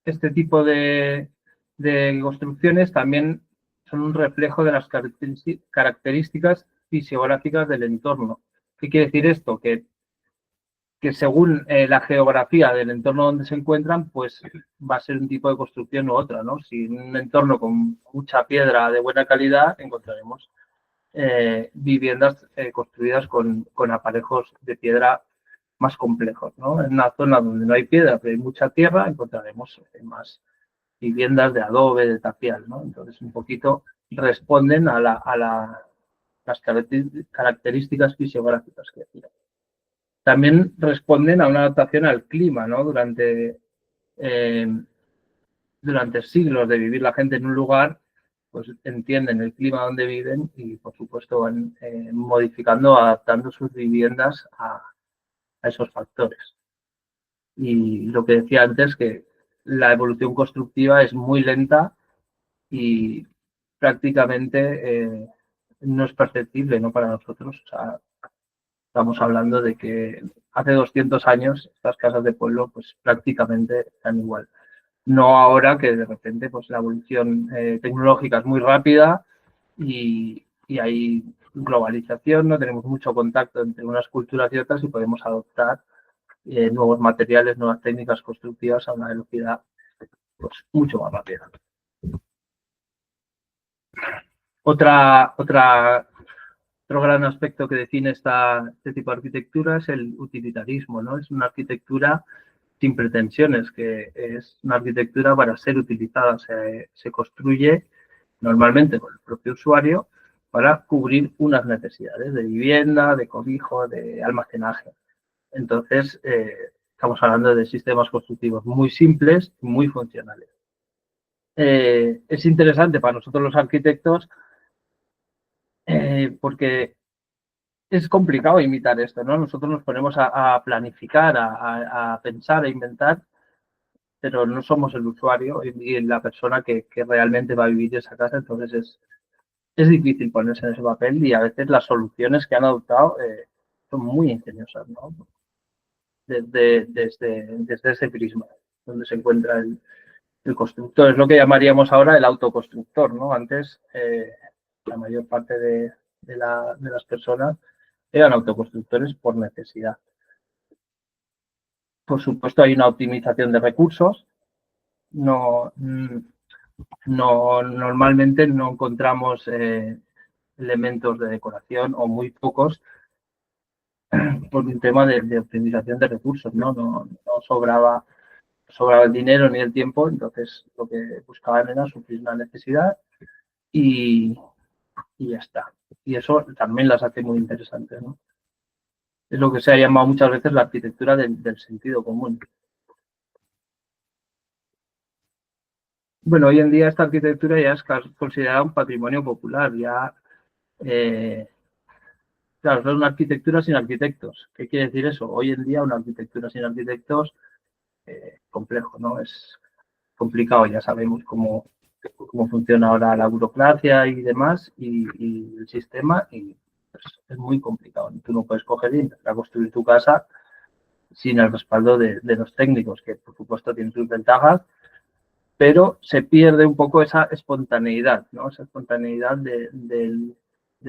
este tipo de construcciones también son un reflejo de las características fisiográficas del entorno. ¿Qué quiere decir esto? Que según la geografía del entorno donde se encuentran, pues va a ser un tipo de construcción u otra, ¿no? Si en un entorno con mucha piedra de buena calidad, encontraremos viviendas construidas con aparejos de piedra más complejos, ¿no? En una zona donde no hay piedra, pero hay mucha tierra, encontraremos más viviendas de adobe, de tapial, ¿no? Entonces, un poquito responden a las características fisiográficas que decía. También responden a una adaptación al clima, ¿no? Durante siglos de vivir la gente en un lugar, pues entienden el clima donde viven y, por supuesto, van modificando, adaptando sus viviendas a esos factores. Y lo que decía antes, que la evolución constructiva es muy lenta y prácticamente no es perceptible, ¿no? Para nosotros. O sea, estamos hablando de que hace 200 años estas casas de pueblo pues prácticamente están igual. No ahora que de repente pues la evolución tecnológica es muy rápida y hay globalización, no tenemos mucho contacto entre unas culturas y otras y podemos adoptar nuevos materiales, nuevas técnicas constructivas a una velocidad pues, mucho más rápida. Otro gran aspecto que define este tipo de arquitectura es el utilitarismo, ¿no? Es una arquitectura sin pretensiones, que es una arquitectura para ser utilizada. Se construye normalmente por el propio usuario para cubrir unas necesidades de vivienda, de cobijo, de almacenaje. Entonces, estamos hablando de sistemas constructivos muy simples y muy funcionales. Es interesante para nosotros los arquitectos porque es complicado imitar esto, ¿no? Nosotros nos ponemos a planificar, a pensar, a inventar, pero no somos el usuario y la persona que realmente va a vivir esa casa, entonces es difícil ponerse en ese papel y a veces las soluciones que han adoptado son muy ingeniosas, ¿no? Desde ese prisma, donde se encuentra el constructor. Es lo que llamaríamos ahora el autoconstructor, ¿no? Antes la mayor parte de las personas eran autoconstructores por necesidad. Por supuesto, hay una optimización de recursos. Normalmente no encontramos elementos de decoración o muy pocos por un tema de optimización de recursos, ¿no? No sobraba el dinero ni el tiempo, entonces lo que buscaban era suplir una necesidad y ya está. Y eso también las hace muy interesantes, ¿no? Es lo que se ha llamado muchas veces la arquitectura del sentido común. Bueno, hoy en día esta arquitectura ya es considerada un patrimonio popular, ya claro, es una arquitectura sin arquitectos. ¿Qué quiere decir eso? Hoy en día una arquitectura sin arquitectos complejo, ¿no? Es complicado, ya sabemos cómo funciona ahora la burocracia y demás y el sistema y pues, es muy complicado. Tú no puedes coger y empezar a construir tu casa sin el respaldo de los técnicos, que por supuesto tienen sus ventajas, pero se pierde un poco esa espontaneidad, ¿no? Esa espontaneidad del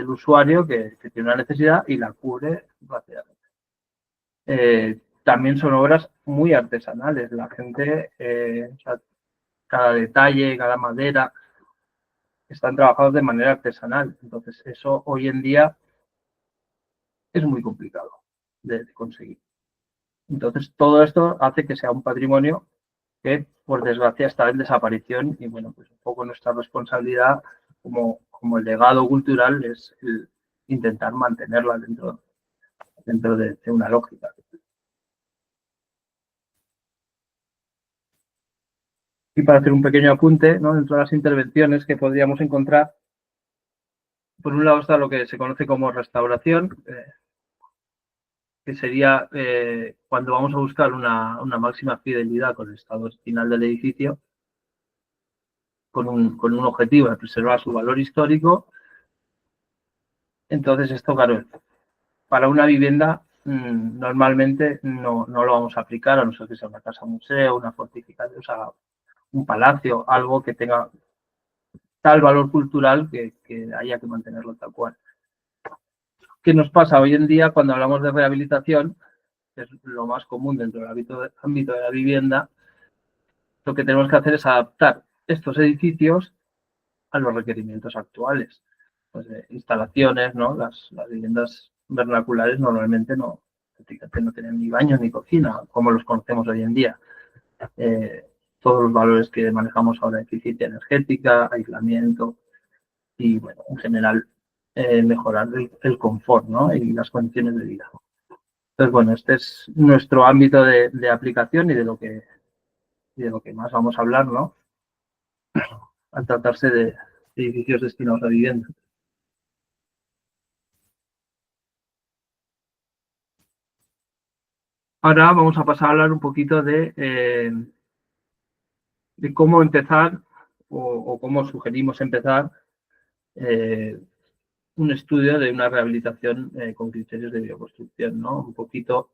usuario que tiene una necesidad y la cubre rápidamente. También son obras muy artesanales. La gente, o sea, cada detalle, cada madera, están trabajados de manera artesanal. Entonces, eso hoy en día es muy complicado de conseguir. Entonces, todo esto hace que sea un patrimonio que, por desgracia, está en desaparición y, bueno, pues un poco nuestra responsabilidad como el legado cultural es intentar mantenerla dentro de una lógica. Y para hacer un pequeño apunte, ¿no? Dentro de las intervenciones que podríamos encontrar, por un lado está lo que se conoce como restauración, que sería cuando vamos a buscar una máxima fidelidad con el estado original del edificio, con un objetivo de preservar su valor histórico. Entonces, esto, claro, para una vivienda normalmente no lo vamos a aplicar, a no ser que sea una casa museo, una fortificación, o sea, un palacio, algo que tenga tal valor cultural que haya que mantenerlo tal cual. ¿Qué nos pasa hoy en día cuando hablamos de rehabilitación? Que es lo más común dentro del ámbito de la vivienda. Lo que tenemos que hacer es adaptar estos edificios a los requerimientos actuales. Pues instalaciones, ¿no? Las viviendas vernaculares normalmente no tienen ni baño ni cocina, como los conocemos hoy en día. Todos los valores que manejamos ahora, eficiencia energética, aislamiento y, bueno, en general, mejorar el confort, ¿no? Y las condiciones de vida. Entonces, bueno, este es nuestro ámbito de aplicación y de lo que más vamos a hablar, ¿no? Al tratarse de edificios destinados a vivienda. Ahora vamos a pasar a hablar un poquito de cómo empezar o cómo sugerimos empezar un estudio de una rehabilitación con criterios de bioconstrucción, ¿no? Un poquito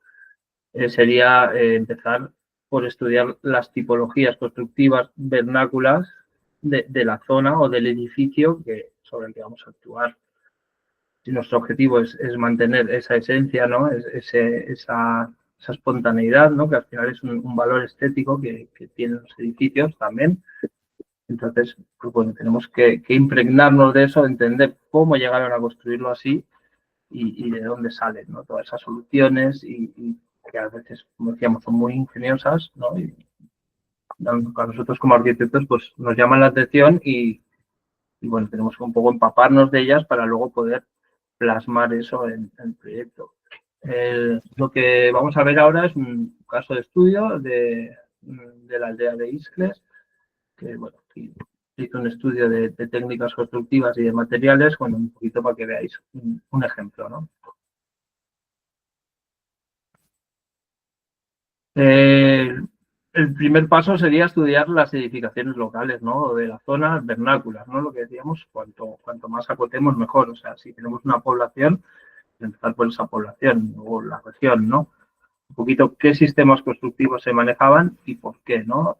sería empezar por estudiar las tipologías constructivas vernáculas de la zona o del edificio sobre el que vamos a actuar. Si nuestro objetivo es mantener esa esencia, ¿no? Esa espontaneidad, ¿no? Que al final es un valor estético que tienen los edificios también. Entonces, pues bueno, tenemos que impregnarnos de eso, entender cómo llegaron a construirlo así y de dónde salen, ¿no? Todas esas soluciones y que a veces, como decíamos, son muy ingeniosas, ¿no? Y a nosotros como arquitectos pues nos llaman la atención y bueno, tenemos que un poco empaparnos de ellas para luego poder plasmar eso en el proyecto. Lo que vamos a ver ahora es un caso de estudio de la aldea de Iscles, que bueno, hizo un estudio de técnicas constructivas y de materiales, bueno, un poquito para que veáis un ejemplo, ¿no? El primer paso sería estudiar las edificaciones locales, ¿no? De la zona vernáculas, ¿no? Lo que decíamos, cuanto más acotemos, mejor. O sea, si tenemos una población, empezar por esa población o la región, ¿no? Un poquito qué sistemas constructivos se manejaban y por qué, ¿no?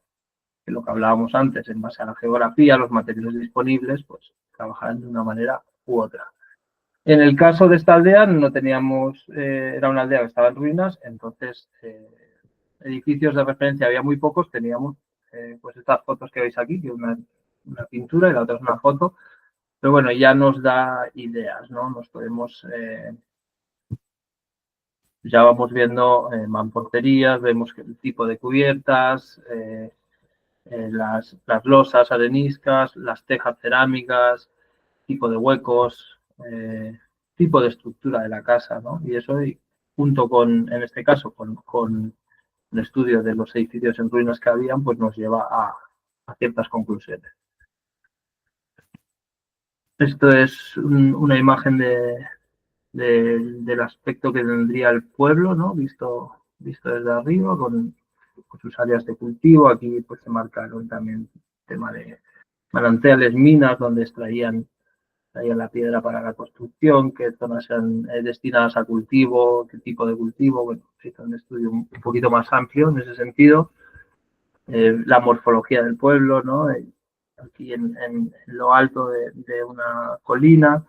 Que lo que hablábamos antes, en base a la geografía, los materiales disponibles, pues trabajaban de una manera u otra. En el caso de esta aldea no teníamos, era una aldea que estaba en ruinas, entonces edificios de referencia había muy pocos, teníamos pues estas fotos que veis aquí, que una pintura y la otra es una foto, pero bueno, ya nos da ideas, ¿no? Nos podemos, ya vamos viendo mamposterías, vemos el tipo de cubiertas, las losas areniscas, las tejas cerámicas, tipo de huecos, tipo de estructura de la casa, ¿no? Y eso, junto con, en este caso, con el estudio de los edificios en ruinas que habían, pues nos lleva a ciertas conclusiones. Esto es una imagen del aspecto que tendría el pueblo, ¿no? Visto desde arriba, con sus áreas de cultivo. Aquí pues se marcaron también el tema de manantiales, minas, donde extraían la piedra para la construcción, qué zonas eran destinadas a cultivo, qué tipo de cultivo. Bueno, se hizo un estudio un poquito más amplio en ese sentido. La morfología del pueblo, ¿no? Aquí en lo alto de una colina.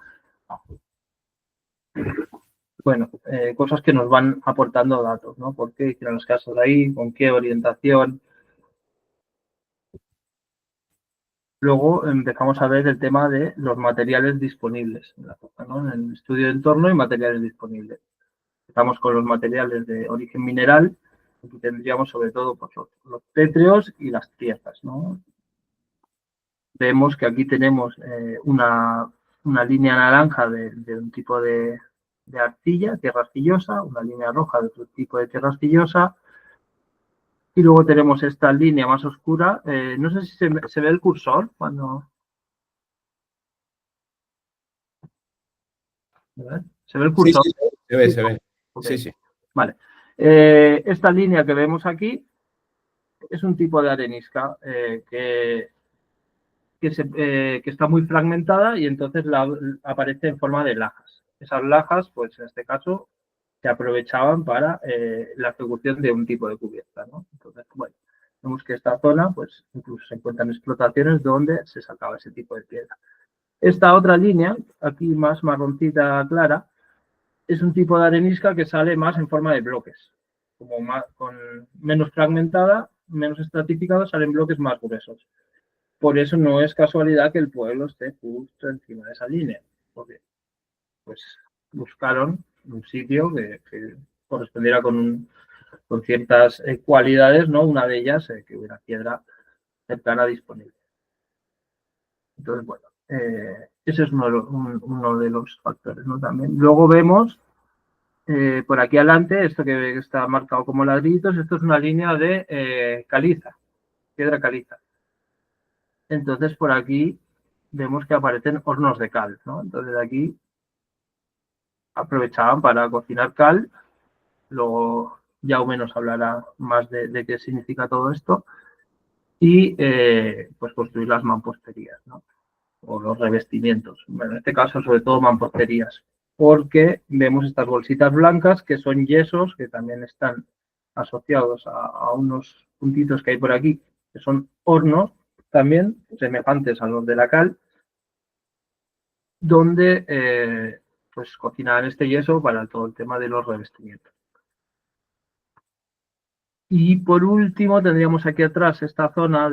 Bueno, cosas que nos van aportando datos, ¿no? ¿Por qué hicieron las casas ahí? ¿Con qué orientación? Luego empezamos a ver el tema de los materiales disponibles en la zona, ¿no? En el estudio de entorno y materiales disponibles. Empezamos con los materiales de origen mineral. Aquí tendríamos sobre todo pues, los pétreos y las tierras, ¿no? Vemos que aquí tenemos una línea naranja de un tipo de arcilla, tierra arcillosa, una línea roja de otro tipo de tierra arcillosa, y luego tenemos esta línea más oscura. No sé si se ve el cursor cuando... ¿Se ve el cursor? Sí, se ve, se ve. Okay. Sí. Vale. Esta línea que vemos aquí es un tipo de arenisca que está muy fragmentada y entonces aparece en forma de lajas. Esas lajas, pues en este caso, se aprovechaban para la ejecución de un tipo de cubierta, ¿no? Entonces, bueno, Vemos que esta zona, pues incluso se encuentran explotaciones donde se sacaba ese tipo de piedra. Esta otra línea, aquí más marroncita clara, es un tipo de arenisca que sale más en forma de bloques, como más, con menos fragmentada, menos estratificada, salen bloques más gruesos. Por eso no es casualidad que el pueblo esté justo encima de esa línea, porque pues buscaron un sitio que correspondiera con ciertas cualidades, ¿no? Una de ellas, que hubiera piedra cercana disponible. Entonces, bueno, ese es uno de los factores, ¿no? También. Luego vemos por aquí adelante, esto que está marcado como ladrillitos, esto es una línea de caliza, piedra caliza. Entonces, por aquí vemos que aparecen hornos de cal, ¿no? Entonces, aquí aprovechaban para cocinar cal. Luego Jaume nos hablará más de qué significa todo esto. Y pues construir las mamposterías, ¿no? O los revestimientos. Bueno, en este caso, sobre todo mamposterías. Porque vemos estas bolsitas blancas que son yesos que también están asociados a unos puntitos que hay por aquí, que son hornos también semejantes a los de la cal, donde pues cocinaban este yeso para todo el tema de los revestimientos. Y por último tendríamos aquí atrás esta zona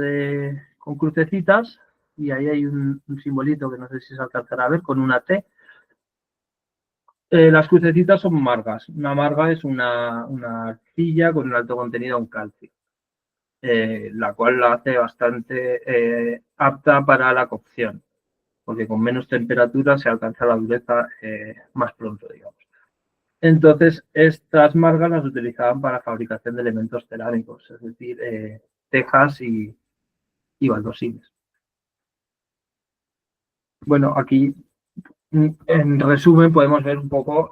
con crucecitas y ahí hay un simbolito que no sé si se alcanzará a ver con una T. Las crucecitas son margas. Una marga es una arcilla con un alto contenido en calcio, la cual la hace bastante apta para la cocción, porque con menos temperatura se alcanza la dureza más pronto, digamos. Entonces, estas margas las utilizaban para fabricación de elementos cerámicos, es decir, tejas y baldosines. Bueno, aquí en resumen podemos ver un poco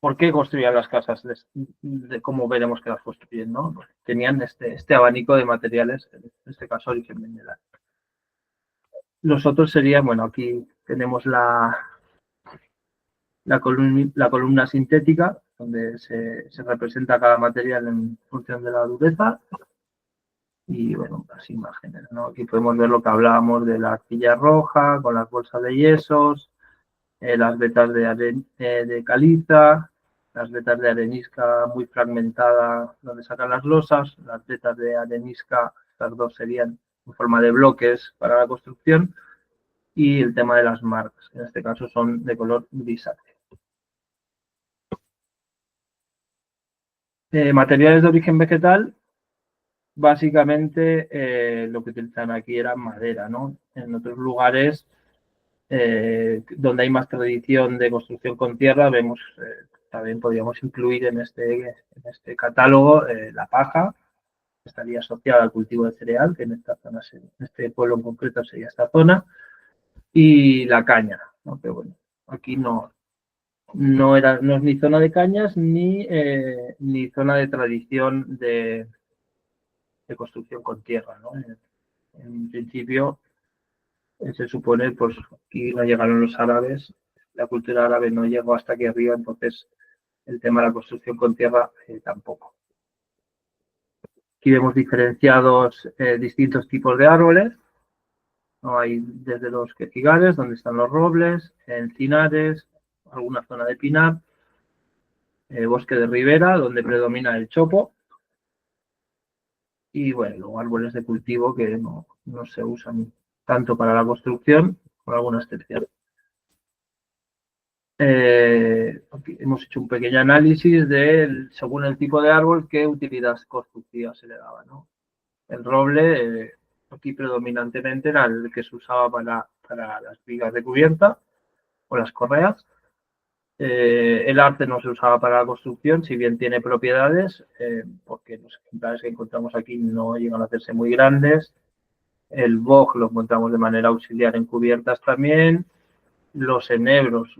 por qué construían las casas, de cómo veremos que las construyen, ¿no? Pues tenían este abanico de materiales, en este caso origen mineral. Los otros serían, bueno, aquí tenemos la columna sintética, donde se representa cada material en función de la dureza. Y bueno, las imágenes, ¿no? Aquí podemos ver lo que hablábamos de la arcilla roja, con las bolsas de yesos, las vetas de caliza, las vetas de arenisca muy fragmentada donde sacan las losas, las vetas de arenisca, estas dos serían en forma de bloques para la construcción, y el tema de las marcas, que en este caso son de color grisáceo. Materiales de origen vegetal, básicamente lo que utilizan aquí era madera, ¿no? En otros lugares donde hay más tradición de construcción con tierra, vemos, también podríamos incluir en este catálogo la paja, que estaría asociada al cultivo de cereal, que en esta zona, en este pueblo en concreto sería esta zona, y la caña, ¿no? Pero bueno, aquí no es ni zona de cañas ni zona de tradición de construcción con tierra, ¿no? En principio, se supone, pues aquí no llegaron los árabes, la cultura árabe no llegó hasta aquí arriba, entonces el tema de la construcción con tierra tampoco. Aquí vemos diferenciados distintos tipos de árboles, ¿no? Hay desde los quejigares, donde están los robles, encinares, alguna zona de pinar, bosque de ribera, donde predomina el chopo, y bueno, luego árboles de cultivo que no se usan tanto para la construcción, con alguna excepción. Aquí hemos hecho un pequeño análisis de, según el tipo de árbol, qué utilidad constructiva se le daba, ¿no? El roble, aquí predominantemente era el que se usaba para las vigas de cubierta o las correas. El arce no se usaba para la construcción, si bien tiene propiedades, porque los ejemplares que encontramos aquí no llegan a hacerse muy grandes. El boj lo encontramos de manera auxiliar en cubiertas también. Los enebros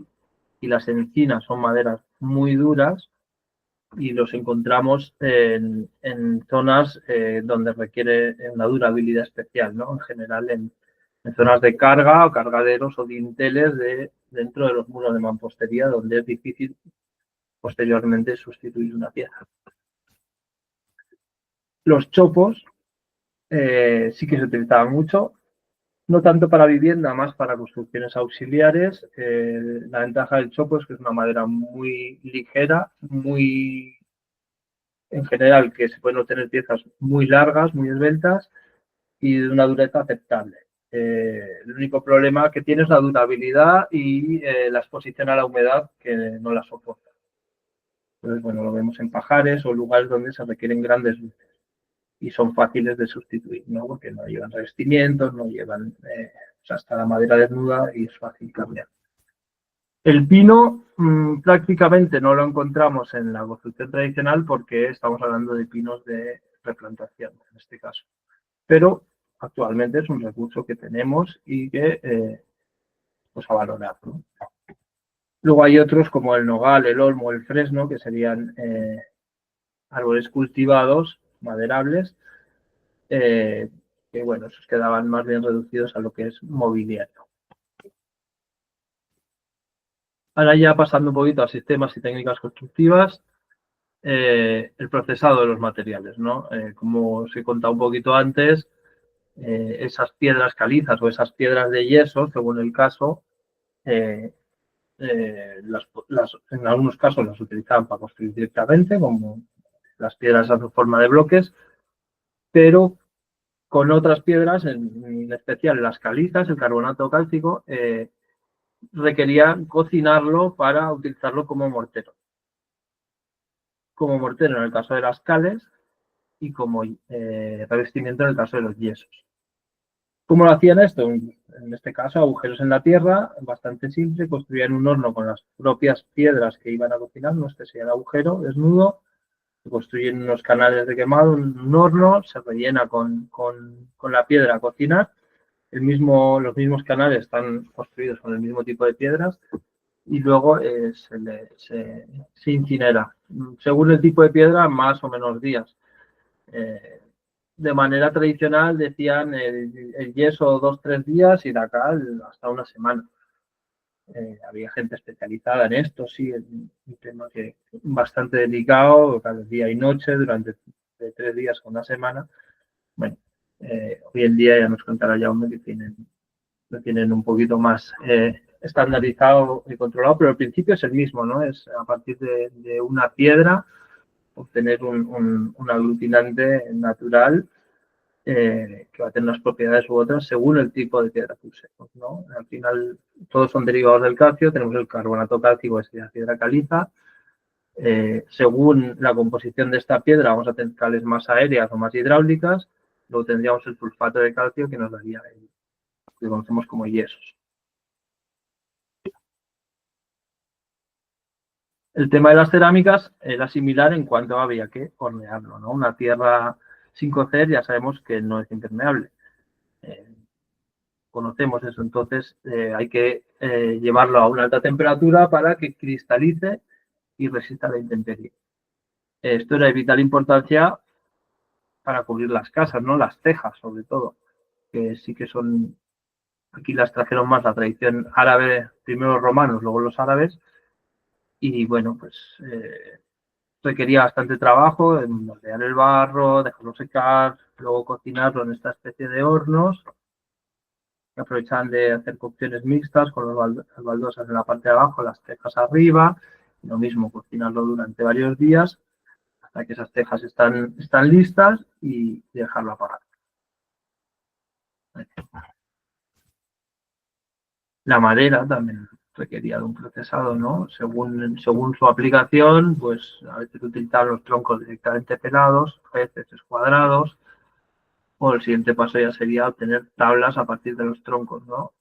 y las encinas son maderas muy duras y los encontramos en zonas donde requiere una durabilidad especial, ¿no? En general en zonas de carga o cargaderos o dinteles dentro de los muros de mampostería, donde es difícil posteriormente sustituir una pieza. Los chopos sí que se utilizaban mucho, no tanto para vivienda, más para construcciones auxiliares. La ventaja del chopo es que es una madera muy ligera, muy, en general, que se pueden obtener piezas muy largas, muy esbeltas y de una dureza aceptable. El único problema que tiene es la durabilidad y la exposición a la humedad, que no la soporta. Entonces, bueno, lo vemos en pajares o lugares donde se requieren grandes luces y son fáciles de sustituir, ¿no? Porque no llevan revestimientos, no llevan, o sea, está la madera desnuda y es fácil cambiar. El pino prácticamente no lo encontramos en la construcción tradicional porque estamos hablando de pinos de replantación, en este caso. Pero actualmente es un recurso que tenemos y que pues a valorar, ¿no? Luego hay otros como el nogal, el olmo, el fresno, que serían árboles cultivados, maderables, que bueno, esos quedaban más bien reducidos a lo que es mobiliario. Ahora ya pasando un poquito a sistemas y técnicas constructivas, el procesado de los materiales, ¿no? Como os he contado un poquito antes, esas piedras calizas o esas piedras de yeso, según el caso, en algunos casos las utilizaban para construir directamente, como las piedras en forma de bloques, pero con otras piedras, en especial las calizas, el carbonato cálcico, requerían cocinarlo para utilizarlo como mortero. Como mortero en el caso de las cales y como revestimiento en el caso de los yesos. ¿Cómo lo hacían esto? En este caso, agujeros en la tierra, bastante simple, construían un horno con las propias piedras que iban a cocinar, no este sería el agujero desnudo, se construyen unos canales de quemado, un horno, se rellena con la piedra a cocinar, los mismos canales están construidos con el mismo tipo de piedras y luego se incinera. Según el tipo de piedra, más o menos días. De manera tradicional decían el yeso 2-3 días y la cal hasta una semana. Había gente especializada en esto, sí, es un tema que bastante delicado, cada día y noche, durante de 3 días a una semana. Bueno, hoy en día ya nos contará Jaume que lo tienen un poquito más estandarizado y controlado, pero el principio es el mismo, ¿no? Es a partir de una piedra obtener un aglutinante natural que va a tener unas propiedades u otras según el tipo de piedra que usemos, ¿no? Al final, todos son derivados del calcio, tenemos el carbonato cálcico, que es la piedra caliza. Según la composición de esta piedra, vamos a tener cales más aéreas o más hidráulicas, luego tendríamos el sulfato de calcio que nos daría el que conocemos como yesos. El tema de las cerámicas era similar en cuanto había que hornearlo, ¿no? Una tierra sin cocer ya sabemos que no es impermeable. Conocemos eso, entonces hay que llevarlo a una alta temperatura para que cristalice y resista la intemperie. Esto era de vital importancia para cubrir las casas, ¿no? Las tejas, sobre todo, que sí que son, aquí las trajeron más la tradición árabe, primero los romanos, luego los árabes, y bueno, pues requería bastante trabajo en moldear el barro, dejarlo secar, luego cocinarlo en esta especie de hornos que aprovechaban de hacer cocciones mixtas con las baldosas en la parte de abajo, las tejas arriba, y lo mismo, cocinarlo durante varios días hasta que esas tejas están listas y dejarlo apagar. La madera también requería de un procesado, ¿no? Según su aplicación, pues a veces utilizaban los troncos directamente pelados, a veces cuadrados, o el siguiente paso ya sería obtener tablas a partir de los troncos, ¿no?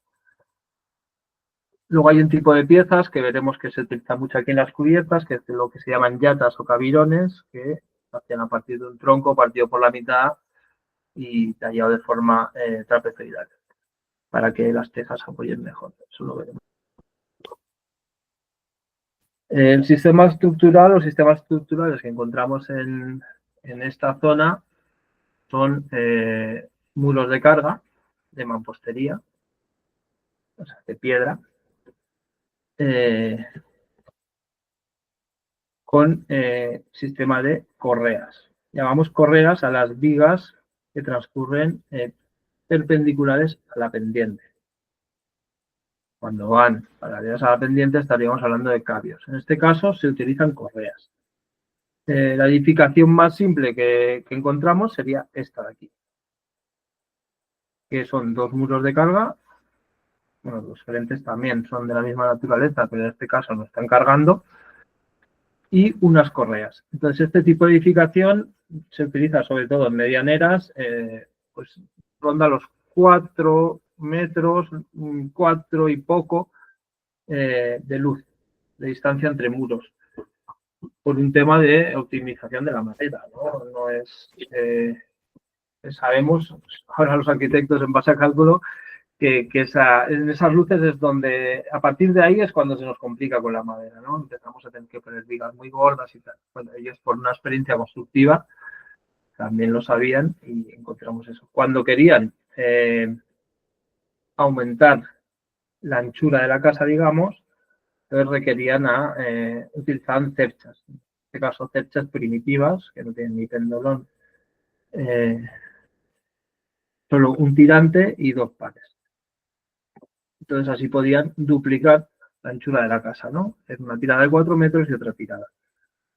Luego hay un tipo de piezas que veremos que se utiliza mucho aquí en las cubiertas, que es lo que se llaman yatas o cabirones, que se hacían a partir de un tronco partido por la mitad y tallado de forma trapezoidal, para que las tejas apoyen mejor. Eso lo veremos. El sistema estructural o sistemas estructurales que encontramos en esta zona son muros de carga de mampostería, o sea, de piedra, con sistema de correas. llamamos correas a las vigas que transcurren perpendiculares a la pendiente. Cuando van paralelas a la pendiente estaríamos hablando de cabios. En este caso se utilizan correas. La edificación más simple que encontramos sería esta de aquí, que son dos muros de carga. Bueno, los frentes también son de la misma naturaleza, pero en este caso no están cargando, y unas correas. Entonces, este tipo de edificación se utiliza sobre todo en medianeras, pues ronda los 4 metros, 4 y poco de luz, de distancia entre muros, por un tema de optimización de la madera, ¿no? No es, sabemos, ahora los arquitectos en base a cálculo, que en esas luces es donde, a partir de ahí es cuando se nos complica con la madera, ¿no? Empezamos a tener que poner vigas muy gordas y tal. Bueno, ellos por una experiencia constructiva también lo sabían y encontramos eso. Cuando querían aumentar la anchura de la casa, digamos, entonces requerían utilizaban cerchas. En este caso, cerchas primitivas, que no tienen ni pendolón, solo un tirante y 2 pares. Entonces así podían duplicar la anchura de la casa, ¿no? Es una tirada de 4 metros y otra tirada.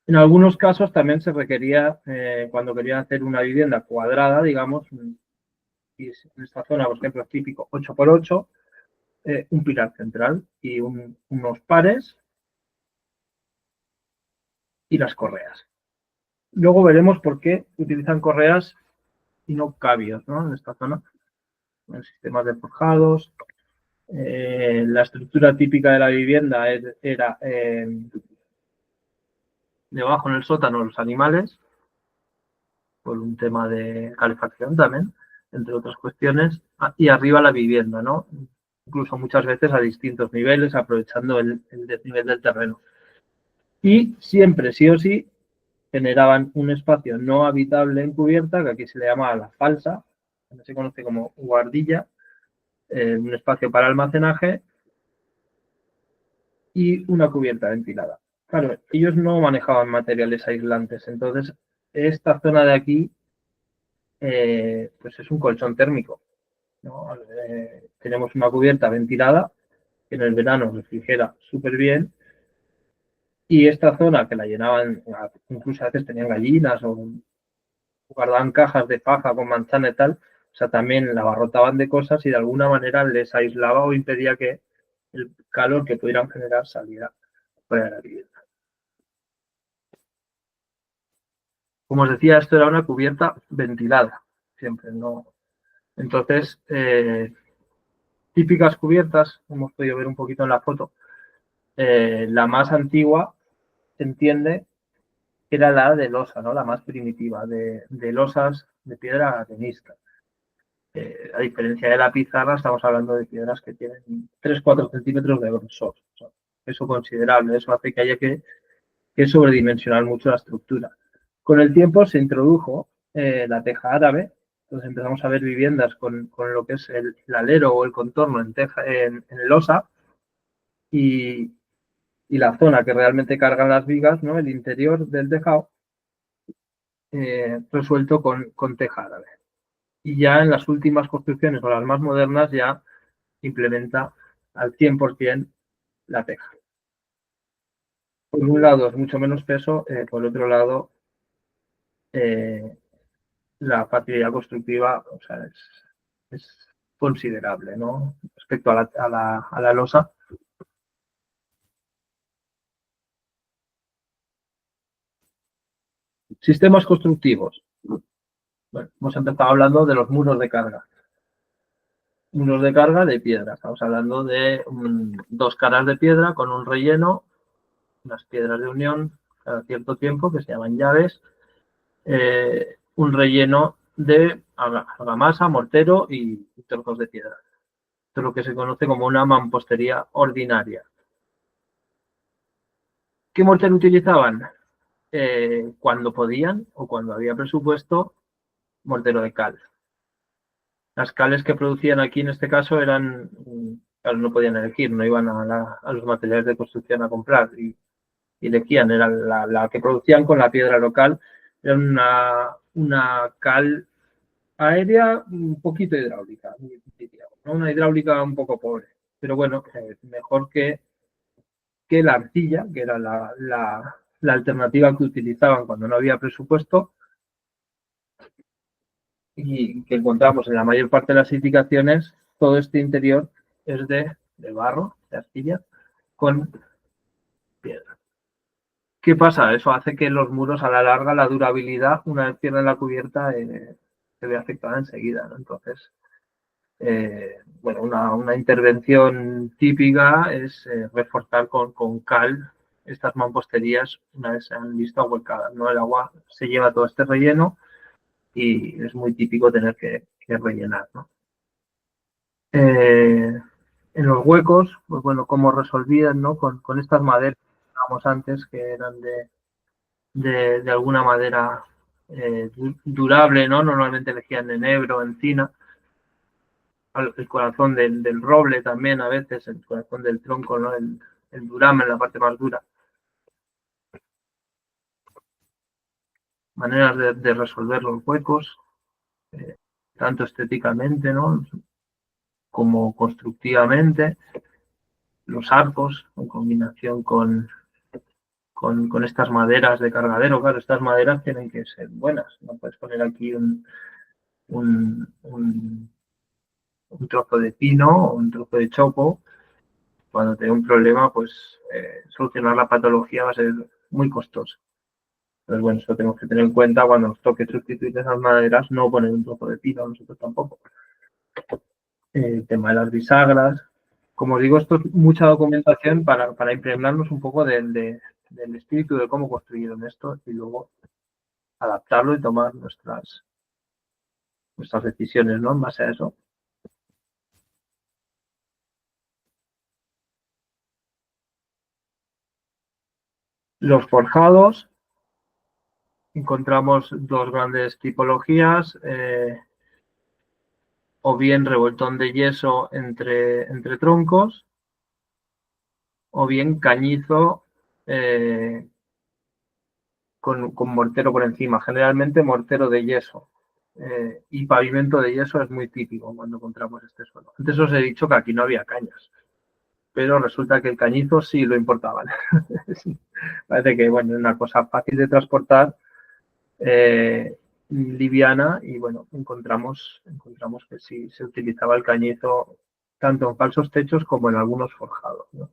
En algunos casos también se requería, cuando querían hacer una vivienda cuadrada, digamos, y en esta zona, por ejemplo, es típico 8x8, un pilar central y unos pares y las correas. Luego veremos por qué utilizan correas y no cabios, ¿no? En esta zona, en sistemas de forjados. La estructura típica de la vivienda era debajo en el sótano los animales, por un tema de calefacción también, entre otras cuestiones, y arriba la vivienda, ¿no? Incluso muchas veces a distintos niveles, aprovechando el desnivel del terreno. Y siempre, sí o sí, generaban un espacio no habitable en cubierta, que aquí se le llama la falsa, que se conoce como guardilla, un espacio para almacenaje y una cubierta ventilada. Claro, ellos no manejaban materiales aislantes, entonces esta zona de aquí pues es un colchón térmico, ¿no? Tenemos una cubierta ventilada que en el verano refrigera súper bien y esta zona que la llenaban, incluso a veces tenían gallinas o guardaban cajas de paja con manzana y tal, o sea, también la abarrotaban de cosas y de alguna manera les aislaba o impedía que el calor que pudieran generar saliera fuera de la vivienda. Como os decía, esto era una cubierta ventilada, siempre, ¿no? Entonces, típicas cubiertas, hemos podido ver un poquito en la foto, la más antigua se entiende que era la de losa, ¿no? La más primitiva, de losas de piedra arenisca. A diferencia de la pizarra, estamos hablando de piedras que tienen 3-4 centímetros de grosor. O sea, eso considerable, eso hace que haya que sobredimensionar mucho la estructura. Con el tiempo se introdujo la teja árabe, entonces empezamos a ver viviendas con lo que es el alero o el contorno en losa y la zona que realmente cargan las vigas, ¿no? El interior del tejado, resuelto con teja árabe. Y ya en las últimas construcciones o las más modernas ya implementa al 100% la teja. Por un lado es mucho menos peso, por otro lado la facilidad constructiva, o sea, es considerable, ¿no? Respecto a la losa. Sistemas constructivos. Bueno, hemos empezado hablando de los muros de carga. Muros de carga de piedra. Estamos hablando de 2 caras de piedra con un relleno, unas piedras de unión cada cierto tiempo que se llaman llaves, un relleno de argamasa, mortero y trozos de piedra. Esto es lo que se conoce como una mampostería ordinaria. ¿Qué mortero utilizaban? Cuando podían o cuando había presupuesto, mortero de cal. Las cales que producían aquí en este caso eran, claro, no podían elegir, no iban a los materiales de construcción a comprar y elegían, era la que producían con la piedra local Era una cal aérea un poquito hidráulica, diríamos, ¿no? Una hidráulica un poco pobre, pero bueno, mejor que la arcilla, que era la alternativa que utilizaban cuando no había presupuesto y que encontramos en la mayor parte de las edificaciones. Todo este interior es de barro, de arcilla, con piedra. ¿Qué pasa? Eso hace que los muros a la larga, la durabilidad, una vez pierden la cubierta, se ve afectada enseguida, ¿no? Entonces, bueno, una intervención típica es reforzar con cal estas mamposterías una vez se han visto ahuecadas, ¿no? El agua se lleva todo este relleno y es muy típico tener que rellenar, ¿no? En los huecos, pues bueno, cómo resolvían, ¿no? Con estas maderas que hablábamos antes, que eran de alguna madera durable, ¿no? Normalmente elegían enebro, encina, el corazón del roble también a veces, el corazón del tronco, ¿no? El duramen, la parte más dura. Maneras de resolver los huecos, tanto estéticamente, ¿no? Como constructivamente. Los arcos, en combinación con estas maderas de cargadero. Claro, estas maderas tienen que ser buenas. No puedes poner aquí un, un, un trozo de pino o un trozo de chopo. Cuando te dé un problema, pues solucionar la patología va a ser muy costoso. Entonces, bueno, eso tenemos que tener en cuenta cuando nos toque sustituir esas maderas, no poner un trozo de pino, nosotros tampoco. El tema de las bisagras. Como os digo, esto es mucha documentación para impregnarnos un poco del espíritu de cómo construyeron esto y luego adaptarlo y tomar nuestras decisiones, ¿no? En base a eso. Los forjados, encontramos dos grandes tipologías, o bien revoltón de yeso entre troncos, o bien cañizo con mortero por encima, generalmente mortero de yeso. Y pavimento de yeso es muy típico cuando encontramos este suelo. Antes os he dicho que aquí no había cañas, pero resulta que el cañizo sí lo importaban. Parece que, bueno, es una cosa fácil de transportar, liviana, y bueno, encontramos que sí se utilizaba el cañizo tanto en falsos techos como en algunos forjados, ¿no?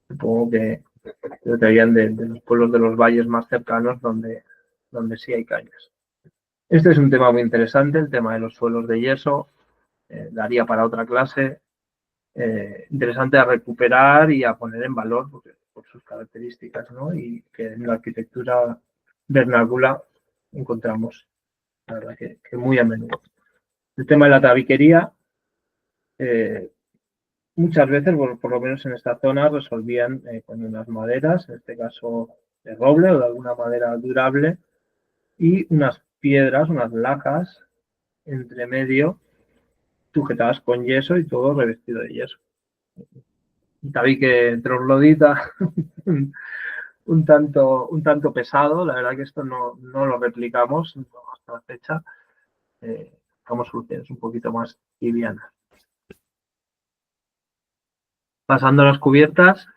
Supongo que lo traían de los pueblos de los valles más cercanos donde sí hay cañas. Este es un tema muy interesante, el tema de los suelos de yeso, daría para otra clase, interesante a recuperar y a poner en valor por sus características, ¿no? Y que en la arquitectura vernácula encontramos, la verdad, que muy a menudo. El tema de la tabiquería, muchas veces, por lo menos en esta zona, resolvían con unas maderas, en este caso de roble o de alguna madera durable, y unas piedras, unas lajas entre medio, sujetadas con yeso y todo revestido de yeso. Un tabique troglodita un tanto pesado, la verdad que esto no lo replicamos hasta la fecha. Buscamos soluciones un poquito más livianas. Pasando a las cubiertas,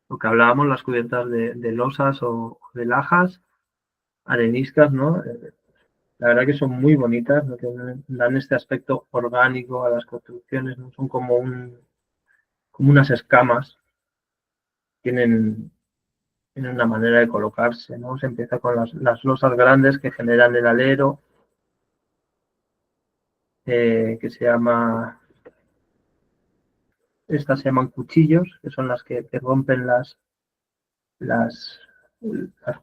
lo que hablábamos, las cubiertas de losas o de lajas, areniscas, ¿no? La verdad que son muy bonitas, ¿no? Que dan este aspecto orgánico a las construcciones, ¿no? Son como unas escamas, tienen una manera de colocarse, ¿no? Se empieza con las losas grandes que generan el alero, que se llama, estas se llaman cuchillos, que son las que rompen las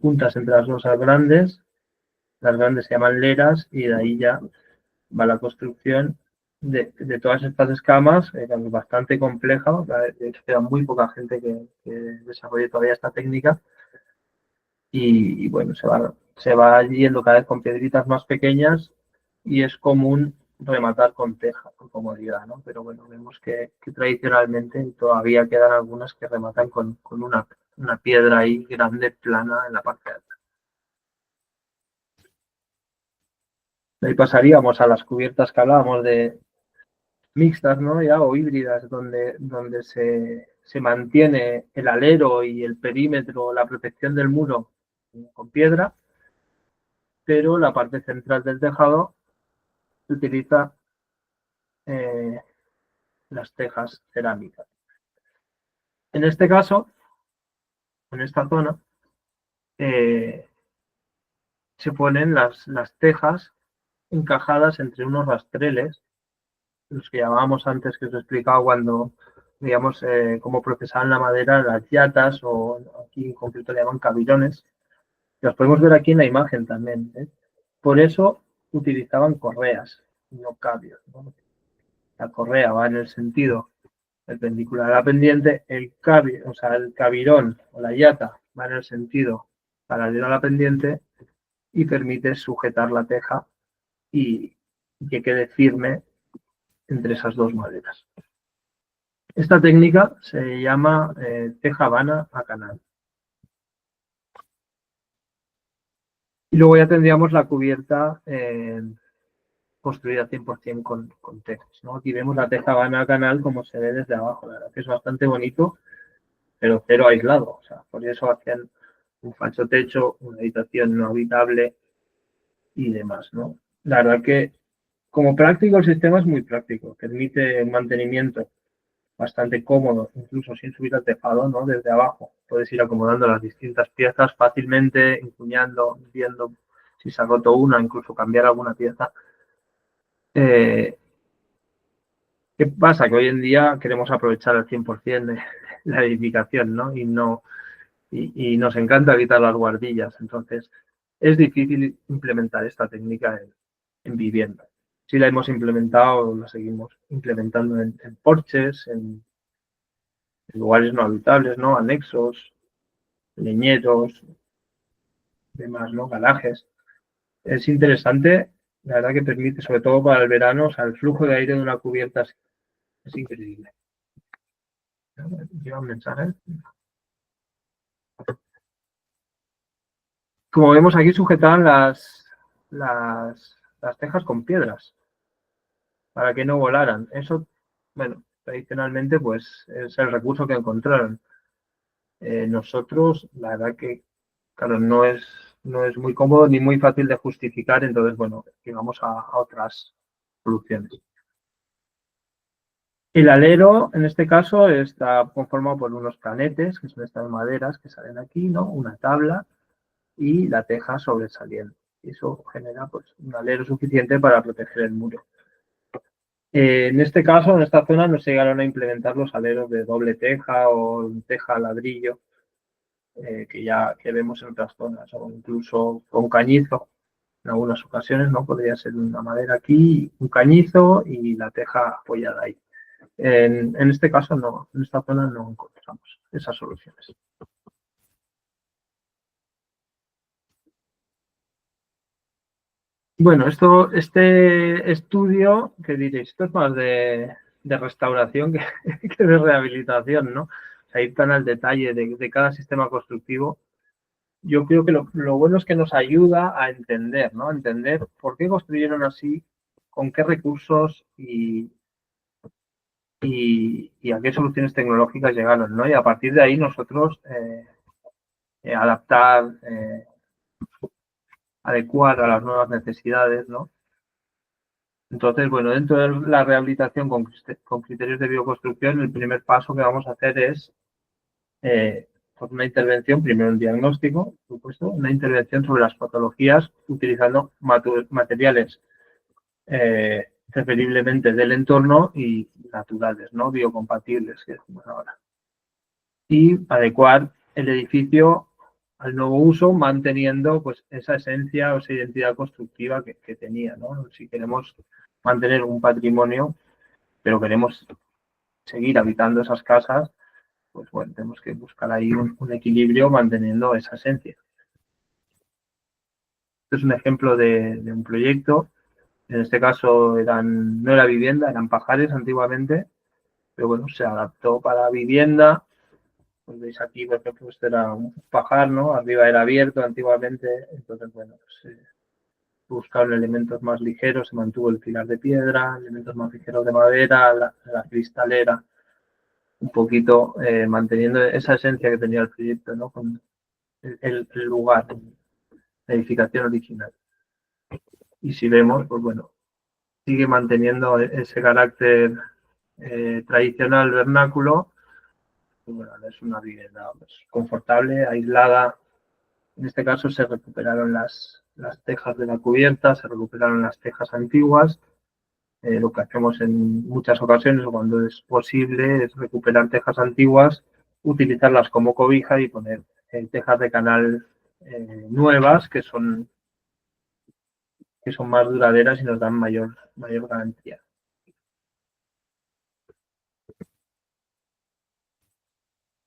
juntas entre las losas grandes. Las grandes se llaman leras y de ahí ya va la construcción de todas estas escamas, bastante compleja. De hecho, queda muy poca gente que desarrolle todavía esta técnica. Y bueno, se va yendo cada vez con piedritas más pequeñas y es común rematar con teja, por comodidad, ¿no? Pero bueno, vemos que tradicionalmente todavía quedan algunas que rematan con una piedra ahí grande, plana, en la parte alta. Ahí pasaríamos a las cubiertas que hablábamos de mixtas, ¿no? Ya, o híbridas, donde se mantiene el alero y el perímetro, la protección del muro con piedra, pero la parte central del tejado se utiliza las tejas cerámicas. En este caso, en esta zona, se ponen las tejas encajadas entre unos rastreles, los que llamábamos antes, que os he explicado cuando digamos cómo procesaban la madera, las yatas, o aquí en concreto le llaman cabirones. Los podemos ver aquí en la imagen también, ¿eh? Por eso utilizaban correas, no cabios, ¿no? La correa va en el sentido perpendicular a la pendiente, o sea, el cabirón o la yata va en el sentido paralelo a la pendiente y permite sujetar la teja y que quede firme entre esas dos maderas. Esta técnica se llama teja vana a canal. Y luego ya tendríamos la cubierta construida 100% con tejas, ¿no? Aquí vemos la teja vana a canal como se ve desde abajo. La verdad que es bastante bonito, pero cero aislado. O sea, por eso hacían un falso techo, una habitación no habitable y demás, ¿no? La verdad que como práctico el sistema es muy práctico, permite un mantenimiento bastante cómodo, incluso sin subir al tejado, ¿no? Desde abajo puedes ir acomodando las distintas piezas fácilmente, encuñando, viendo si se ha roto una, incluso cambiar alguna pieza. ¿Qué pasa? Que hoy en día queremos aprovechar al 100% de la edificación, ¿no? Y nos encanta evitar las guardillas. Entonces, es difícil implementar esta técnica en vivienda. Si la hemos implementado, la seguimos implementando en porches, en lugares no habitables, ¿no? Anexos, leñeros, demás, ¿no? Garajes. Es interesante, la verdad que permite, sobre todo para el verano, o sea, el flujo de aire de una cubierta es increíble. Lleva un mensaje. Como vemos aquí sujetaban las tejas con piedras para que no volaran. Eso, bueno, tradicionalmente pues es el recurso que encontraron. Nosotros, la verdad que, claro, no es muy cómodo ni muy fácil de justificar, entonces, bueno, llegamos a otras soluciones. El alero, en este caso, está conformado por unos planetes, que son estas maderas que salen aquí, ¿no? Una tabla y la teja sobresaliente. Y eso genera pues, un alero suficiente para proteger el muro. En este caso, en esta zona, no se llegaron a implementar los aleros de doble teja o teja ladrillo, que vemos en otras zonas, o incluso con cañizo. En algunas ocasiones, ¿no? Podría ser una madera aquí, un cañizo y la teja apoyada ahí. En este caso, no, en esta zona no encontramos esas soluciones. Bueno, este estudio, que diréis, esto es más de restauración que de rehabilitación, ¿no? O sea, ir tan al detalle de cada sistema constructivo. Yo creo que lo bueno es que nos ayuda a entender, ¿no? A entender por qué construyeron así, con qué recursos y a qué soluciones tecnológicas llegaron, ¿no? Y a partir de ahí nosotros adaptar, adecuar a las nuevas necesidades, ¿no? Entonces, bueno, dentro de la rehabilitación con criterios de bioconstrucción, el primer paso que vamos a hacer es una intervención, primero un diagnóstico, por supuesto, una intervención sobre las patologías utilizando materiales preferiblemente del entorno y naturales, ¿no? Biocompatibles, que decimos ahora. Y adecuar el edificio al nuevo uso, manteniendo pues esa esencia o esa identidad constructiva que tenía, ¿no? Si queremos mantener un patrimonio, pero queremos seguir habitando esas casas, pues bueno, tenemos que buscar ahí un equilibrio manteniendo esa esencia. Este es un ejemplo de un proyecto. En este caso no era vivienda, eran pajares antiguamente, pero bueno, se adaptó para vivienda. Pues veis aquí, por ejemplo, este era un pajar, ¿no? Arriba era abierto antiguamente, entonces, bueno, pues buscaron elementos más ligeros, se mantuvo el pilar de piedra, elementos más ligeros de madera, la cristalera, un poquito manteniendo esa esencia que tenía el proyecto, ¿no? Con el lugar, la edificación original. Y si vemos, pues bueno, sigue manteniendo ese carácter tradicional vernáculo. Pues bueno, es una vivienda pues, confortable, aislada. En este caso se recuperaron las tejas de la cubierta, se recuperaron las tejas antiguas. Lo que hacemos en muchas ocasiones o cuando es posible es recuperar tejas antiguas, utilizarlas como cobija y poner tejas de canal nuevas que son más duraderas y nos dan mayor garantía.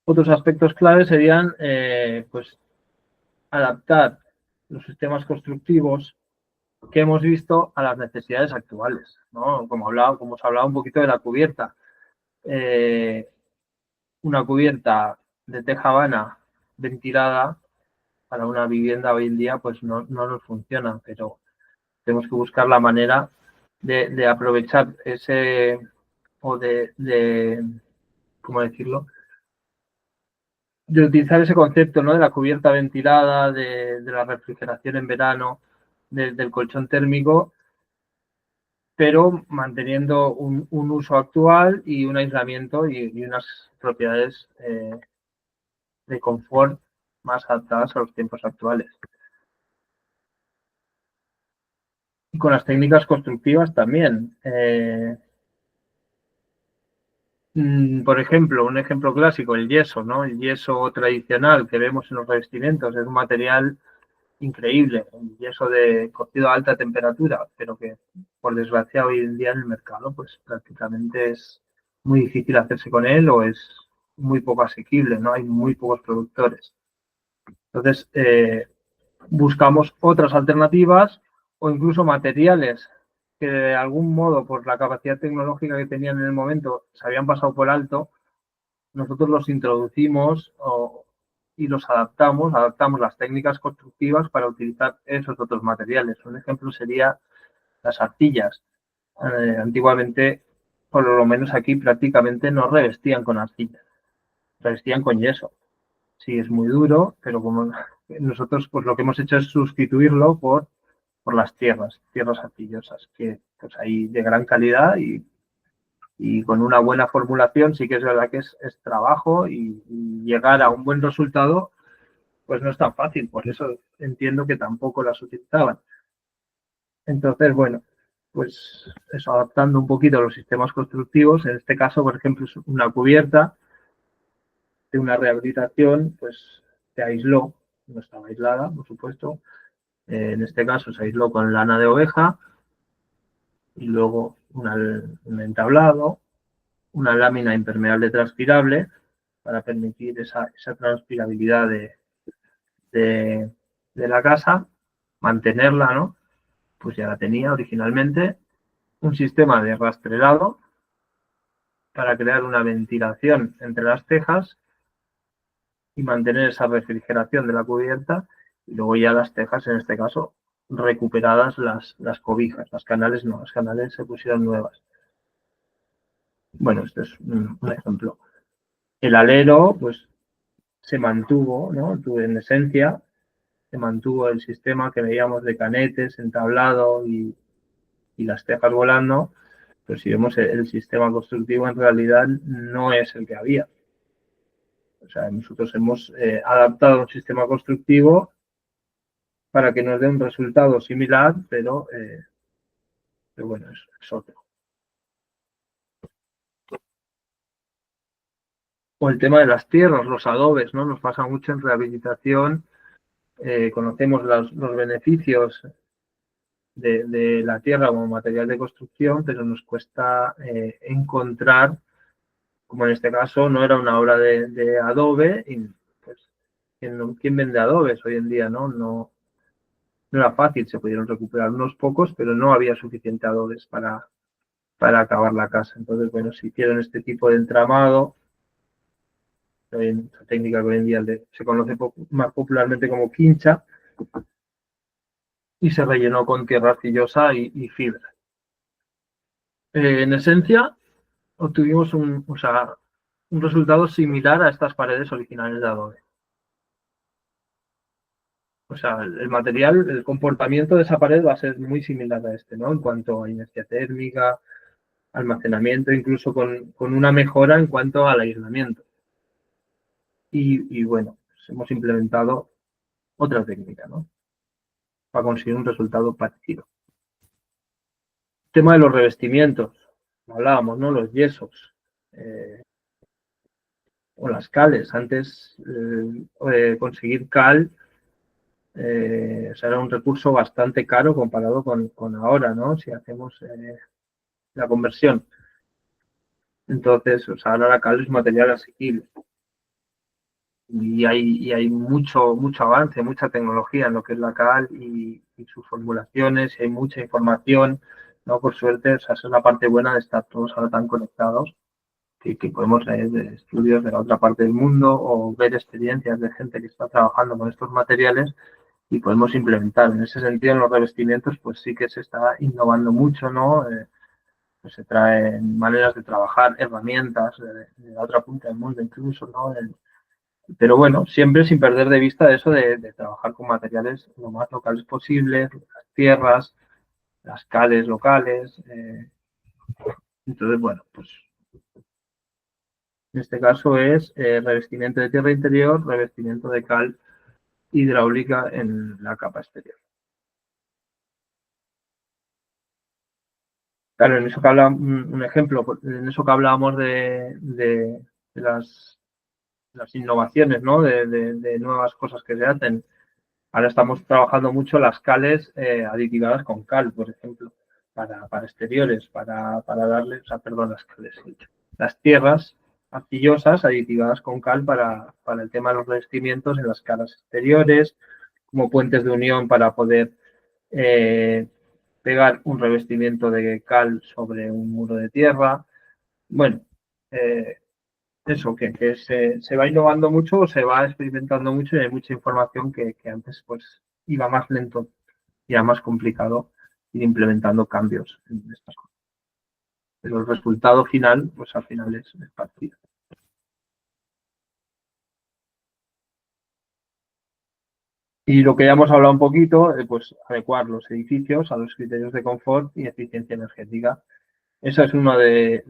Otros aspectos claves serían pues, adaptar los sistemas constructivos que hemos visto a las necesidades actuales, ¿no? Como os hablaba un poquito de la cubierta. Una cubierta de teja habana ventilada para una vivienda hoy en día pues no nos funciona, pero tenemos que buscar la manera de aprovechar ese o de ¿cómo decirlo? De utilizar ese concepto, ¿no? De la cubierta ventilada, de la refrigeración en verano, del colchón térmico, pero manteniendo un uso actual y un aislamiento y unas propiedades de confort más adaptadas a los tiempos actuales. Y con las técnicas constructivas también. Por ejemplo, un ejemplo clásico, el yeso, ¿no? El yeso tradicional que vemos en los revestimientos es un material increíble, el yeso de cocido a alta temperatura, pero que por desgracia hoy en día en el mercado pues prácticamente es muy difícil hacerse con él o es muy poco asequible, ¿no? Hay muy pocos productores. Entonces, buscamos otras alternativas o incluso materiales que de algún modo, por la capacidad tecnológica que tenían en el momento, se habían pasado por alto, nosotros los introducimos y los adaptamos las técnicas constructivas para utilizar esos otros materiales. Un ejemplo sería las arcillas. Antiguamente, por lo menos aquí, prácticamente no revestían con arcillas, revestían con yeso. Sí, es muy duro, pero como nosotros pues lo que hemos hecho es sustituirlo por las tierras arcillosas, que pues hay de gran calidad y con una buena formulación sí que es verdad que es trabajo y llegar a un buen resultado pues no es tan fácil, por eso entiendo que tampoco las utilizaban. Entonces, bueno, pues eso, adaptando un poquito los sistemas constructivos, en este caso, por ejemplo, es una cubierta de una rehabilitación, pues se aisló, no estaba aislada, por supuesto, en este caso se aisló con lana de oveja y luego un entablado, una lámina impermeable transpirable para permitir esa transpirabilidad de la casa, mantenerla, ¿no? Pues ya la tenía originalmente. Un sistema de rastrelado para crear una ventilación entre las tejas y mantener esa refrigeración de la cubierta. Y luego ya las tejas, en este caso, recuperadas las cobijas. Las canales no, las canales se pusieron nuevas. Bueno, este es un ejemplo. El alero, pues, se mantuvo, ¿no? En esencia, se mantuvo el sistema que veíamos de canetes, entablado y las tejas volando, pero si vemos el sistema constructivo en realidad no es el que había. O sea, nosotros hemos adaptado un sistema constructivo para que nos dé un resultado similar, pero bueno, es otro. O el tema de las tierras, los adobes, ¿no? Nos pasa mucho en rehabilitación. Conocemos los beneficios de la tierra como material de construcción, pero nos cuesta encontrar, como en este caso, no era una obra de adobe, y pues, ¿quién vende adobes hoy en día? No era fácil, se pudieron recuperar unos pocos, pero no había suficiente adobes para acabar la casa. Entonces, bueno, se hicieron este tipo de entramado, esa técnica que hoy en día se conoce más popularmente como quincha, y se rellenó con tierra arcillosa y fibra. En esencia, obtuvimos un resultado similar a estas paredes originales de adobe. O sea, el material, el comportamiento de esa pared va a ser muy similar a este, ¿no? En cuanto a inercia térmica, almacenamiento, incluso con una mejora en cuanto al aislamiento. Y bueno, pues hemos implementado otra técnica, ¿no? Para conseguir un resultado parecido. Tema de los revestimientos, hablábamos, ¿no? Los yesos o las cales. Antes conseguir cal o sea, era un recurso bastante caro comparado con ahora, ¿no? Si hacemos la conversión. Entonces, o sea, ahora la cal es un material asequible. Y hay mucho avance, mucha tecnología en lo que es la cal y sus formulaciones, y hay mucha información, ¿no? Por suerte, o sea, esa es la parte buena de estar todos ahora tan conectados, que podemos leer de estudios de la otra parte del mundo o ver experiencias de gente que está trabajando con estos materiales y podemos implementar. En ese sentido, en los revestimientos, pues sí que se está innovando mucho, ¿no? Pues se traen maneras de trabajar, herramientas de la otra punta del mundo incluso, ¿no? Pero bueno, siempre sin perder de vista eso de trabajar con materiales lo más locales posibles, las tierras, las cales locales. Entonces, bueno, pues en este caso es revestimiento de tierra interior, revestimiento de cal hidráulica en la capa exterior. Claro, en eso que habla un ejemplo, en eso que hablábamos de las innovaciones, ¿no? De nuevas cosas que se hacen. Ahora estamos trabajando mucho las cales aditivadas con cal, por ejemplo, para exteriores, para darle, o sea, perdón, las cales, las tierras arcillosas aditivadas con cal para el tema de los revestimientos en las caras exteriores, como puentes de unión para poder pegar un revestimiento de cal sobre un muro de tierra. Bueno, eso, que se va innovando mucho, se va experimentando mucho y hay mucha información que antes pues iba más lento y era más complicado ir implementando cambios en estas cosas. Pero el resultado final, pues al final es parecido. Y lo que ya hemos hablado un poquito, pues adecuar los edificios a los criterios de confort y eficiencia energética. Eso es uno de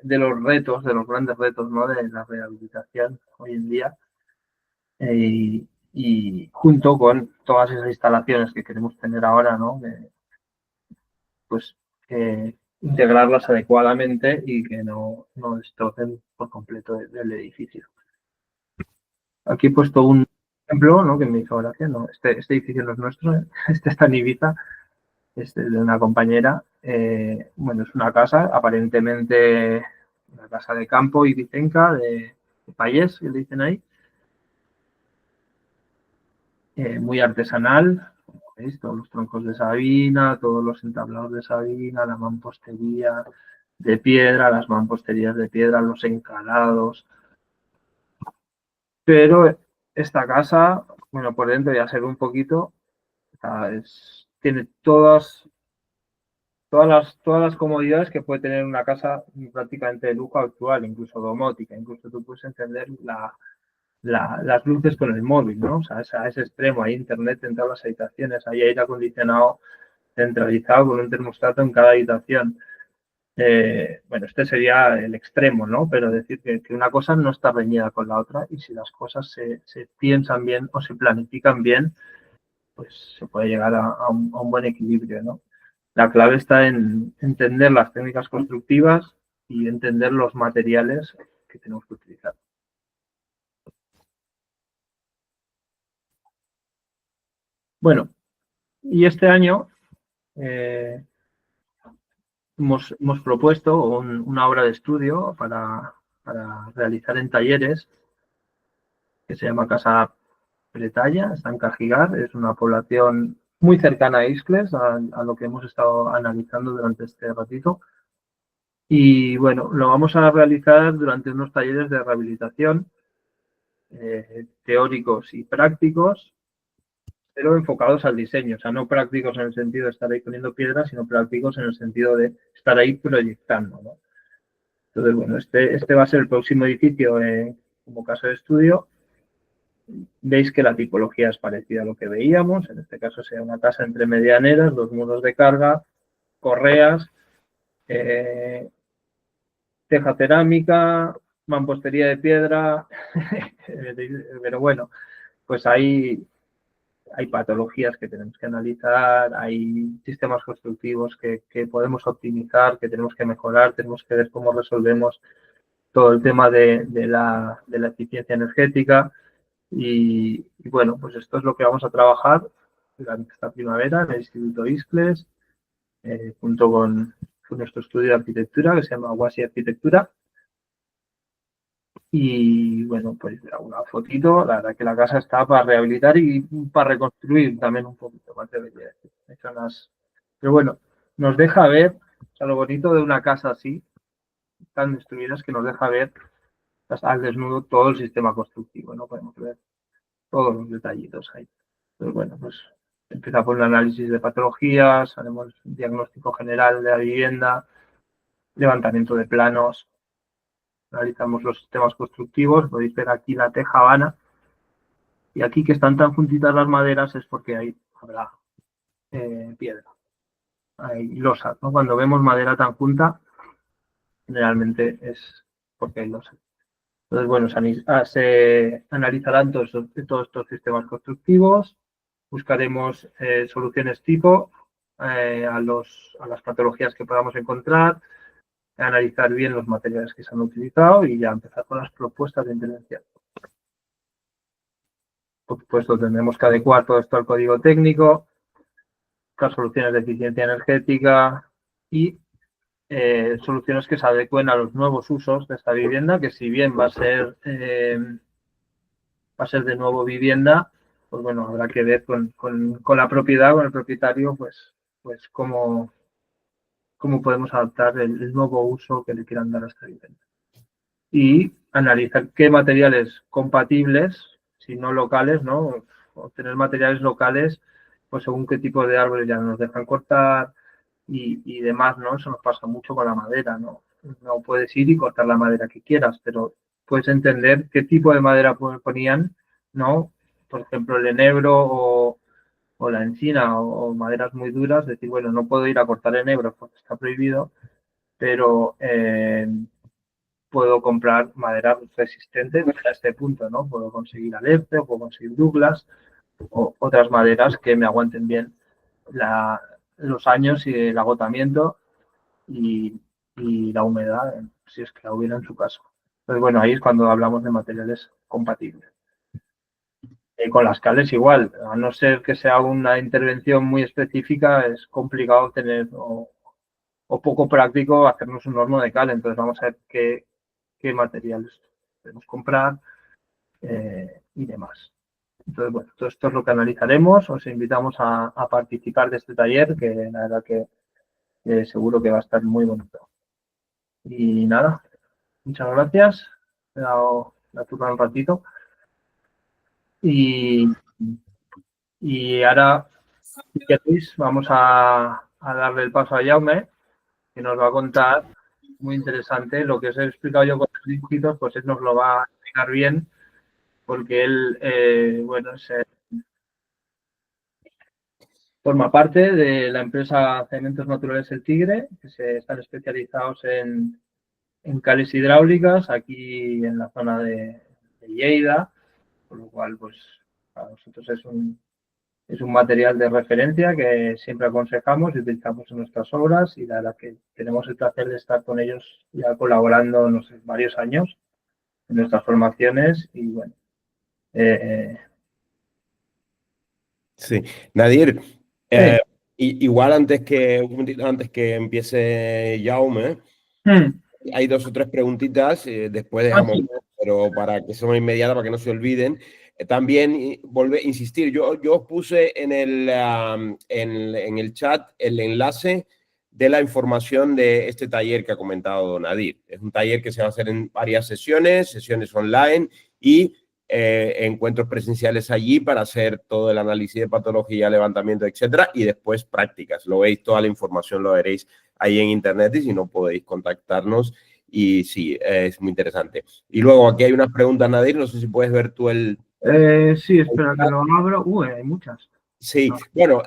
los retos, de los grandes retos, ¿no? De la rehabilitación hoy en día. Y junto con todas esas instalaciones que queremos tener ahora, ¿no? Pues integrarlas adecuadamente y que no destrocen por completo el edificio. Aquí he puesto un ejemplo, ¿no? Que me hizo gracia, ¿no? Este edificio no es nuestro, este está en Ibiza, este es de una compañera. Bueno, es una casa, aparentemente una casa de campo ibicenca, de payés, que le dicen ahí, muy artesanal, como veis, todos los troncos de sabina, todos los entablados de sabina, la mampostería de piedra, las mamposterías de piedra, los encalados. Pero esta casa, bueno, por dentro ya se ve un poquito, tiene todas las comodidades que puede tener una casa prácticamente de lujo actual, incluso domótica, incluso tú puedes encender las luces con el móvil, ¿no? O sea, a ese extremo, hay internet en todas las habitaciones, hay aire acondicionado centralizado con un termostato en cada habitación. Bueno, este sería el extremo, ¿no? Pero decir que una cosa no está reñida con la otra y si las cosas se piensan bien o se planifican bien, pues se puede llegar a un buen equilibrio, ¿no? La clave está en entender las técnicas constructivas y entender los materiales que tenemos que utilizar. Bueno, y este año hemos propuesto una obra de estudio para realizar en talleres que se llama Casa Bretalla, está en Cajigar, es una población muy cercana a Iscles, a lo que hemos estado analizando durante este ratito. Y bueno, lo vamos a realizar durante unos talleres de rehabilitación teóricos y prácticos pero enfocados al diseño, o sea, no prácticos en el sentido de estar ahí poniendo piedras, sino prácticos en el sentido de estar ahí proyectando, ¿no? Entonces, bueno, este va a ser el próximo edificio como caso de estudio. Veis que la tipología es parecida a lo que veíamos, en este caso sea una casa entre medianeras, 2 muros de carga, correas, teja cerámica, mampostería de piedra, pero bueno, pues hay patologías que tenemos que analizar, hay sistemas constructivos que podemos optimizar, que tenemos que mejorar, tenemos que ver cómo resolvemos todo el tema de la eficiencia energética y bueno, pues esto es lo que vamos a trabajar durante esta primavera en el Instituto Iscles, junto con nuestro estudio de arquitectura que se llama Guasi Arquitectura. Y bueno, pues una fotito, la verdad que la casa está para rehabilitar y para reconstruir también un poquito más de belleza. Pero bueno, nos deja ver, o sea, lo bonito de una casa así, tan destruida, es que nos deja ver al desnudo todo el sistema constructivo, ¿no? Podemos ver todos los detallitos ahí. Entonces, bueno, pues empieza por un análisis de patologías, haremos un diagnóstico general de la vivienda, levantamiento de planos, analizamos los sistemas constructivos, podéis ver aquí la teja Habana, y aquí que están tan juntitas las maderas es porque habrá piedra, hay losas, ¿no? Cuando vemos madera tan junta, generalmente es porque hay losas. Entonces, bueno, se analizarán todos estos sistemas constructivos, buscaremos soluciones tipo a las patologías que podamos encontrar, analizar bien los materiales que se han utilizado y ya empezar con las propuestas de intervención. Por supuesto, tendremos que adecuar todo esto al código técnico, buscar soluciones de eficiencia energética y soluciones que se adecuen a los nuevos usos de esta vivienda, que si bien va a ser de nuevo vivienda, pues bueno, habrá que ver con la propiedad, con el propietario, pues cómo podemos adaptar el nuevo uso que le quieran dar a esta vivienda. Y analizar qué materiales compatibles, si no locales, ¿no? Obtener materiales locales, pues según qué tipo de árboles ya nos dejan cortar y demás, ¿no? Eso nos pasa mucho con la madera, ¿no? No puedes ir y cortar la madera que quieras, pero puedes entender qué tipo de madera ponían, ¿no? Por ejemplo, el enebro o la encina o maderas muy duras, decir, bueno, no puedo ir a cortar enebro porque está prohibido, pero puedo comprar madera resistente hasta este punto, ¿no? Puedo conseguir alerce, o puedo conseguir Douglas o otras maderas que me aguanten bien los años y el agotamiento y la humedad, si es que la hubiera en su caso. Entonces, bueno, ahí es cuando hablamos de materiales compatibles. Con las cales igual, a no ser que sea una intervención muy específica, es complicado tener o poco práctico hacernos un horno de cal. Entonces vamos a ver qué materiales podemos comprar y demás. Entonces, bueno, todo esto es lo que analizaremos. Os invitamos a participar de este taller, que la verdad que seguro que va a estar muy bonito. Y nada, muchas gracias. He dado la turna un ratito. Y ahora, si queréis, vamos a darle el paso a Jaume, que nos va a contar, muy interesante, lo que os he explicado yo con los dibujitos, pues él nos lo va a explicar bien, porque él, bueno, forma parte de la empresa Cementos Naturales El Tigre, que están especializados en cales hidráulicas aquí en la zona de Lleida, por lo cual, pues, para nosotros es un material de referencia que siempre aconsejamos y utilizamos en nuestras obras, y la verdad que tenemos el placer de estar con ellos ya colaborando, no sé, varios años en nuestras formaciones y bueno. Sí, Nadir, igual antes que empiece Jaume, hay 2 o 3 preguntitas, después dejamos, pero para que sean inmediatas, para que no se olviden. También insistir, yo os puse en el chat el enlace de la información de este taller que ha comentado Nadir. Es un taller que se va a hacer en varias sesiones online, y encuentros presenciales allí para hacer todo el análisis de patología, levantamiento, etcétera, y después prácticas. Lo veis, toda la información lo veréis ahí en internet y si no podéis contactarnos. Y sí, es muy interesante. Y luego aquí hay unas preguntas, Nadir, no sé si puedes ver tú el... Sí, espera que lo abro. Hay muchas. Sí, bueno,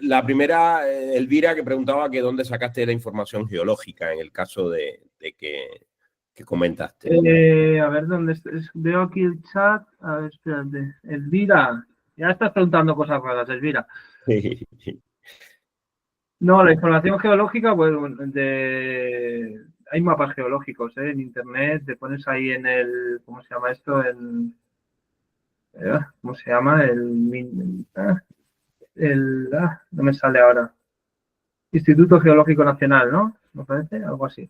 la primera, Elvira, que preguntaba que dónde sacaste la información geológica en el caso de que comentaste. A ver, veo aquí el chat. A ver, espérate. Elvira, ya estás preguntando cosas raras, Elvira. No, la información geológica, pues hay mapas geológicos en internet, te pones ahí en el, ¿cómo se llama esto? ¿Cómo se llama? No me sale ahora. Instituto Geológico Nacional, ¿no? ¿Me parece? Algo así.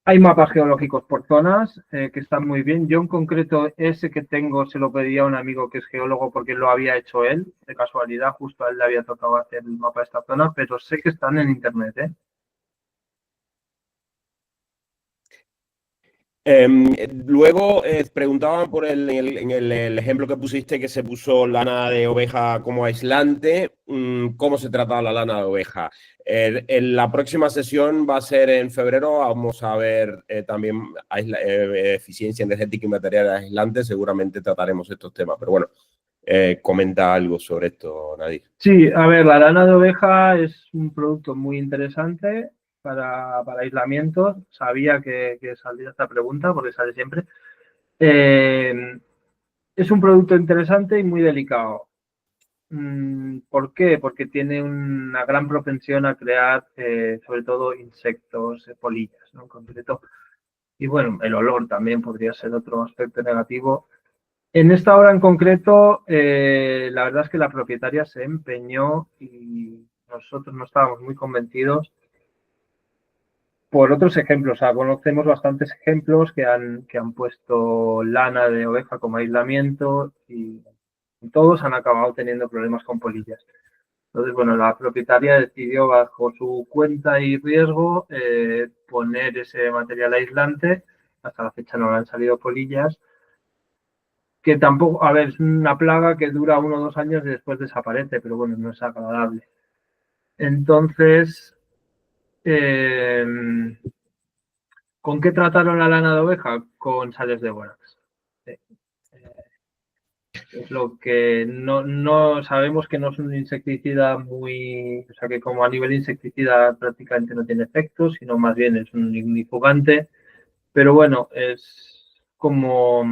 Hay mapas geológicos por zonas que están muy bien. Yo en concreto ese que tengo se lo pedí a un amigo que es geólogo porque lo había hecho él, de casualidad, justo a él le había tocado hacer el mapa de esta zona, pero sé que están en internet, ¿eh? Luego preguntaban por en el ejemplo que pusiste que se puso lana de oveja como aislante. ¿Cómo se trata la lana de oveja? En la próxima sesión va a ser en febrero. Vamos a ver también eficiencia energética y materiales aislantes. Seguramente trataremos estos temas, pero bueno, comenta algo sobre esto, Nadir. Sí, a ver, la lana de oveja es un producto muy interesante para aislamiento. Sabía que saldría esta pregunta porque sale siempre. Es un producto interesante y muy delicado. ¿Por qué? Porque tiene una gran propensión a crear, sobre todo, insectos, polillas, ¿no? En concreto. Y bueno, el olor también podría ser otro aspecto negativo. En esta obra en concreto, la verdad es que la propietaria se empeñó y nosotros no estábamos muy convencidos por otros ejemplos. O sea, conocemos bastantes ejemplos que han puesto lana de oveja como aislamiento y todos han acabado teniendo problemas con polillas. Entonces, bueno, la propietaria decidió bajo su cuenta y riesgo poner ese material aislante. Hasta la fecha no le han salido polillas. Que tampoco, a ver, es una plaga que dura 1 o 2 años y después desaparece, pero bueno, no es agradable. Entonces, ¿con qué trataron la lana de oveja? Con sales de bórax. Es lo que no sabemos, que no es un insecticida muy, o sea que como a nivel insecticida prácticamente no tiene efecto, sino más bien es un ignifugante, pero bueno, es como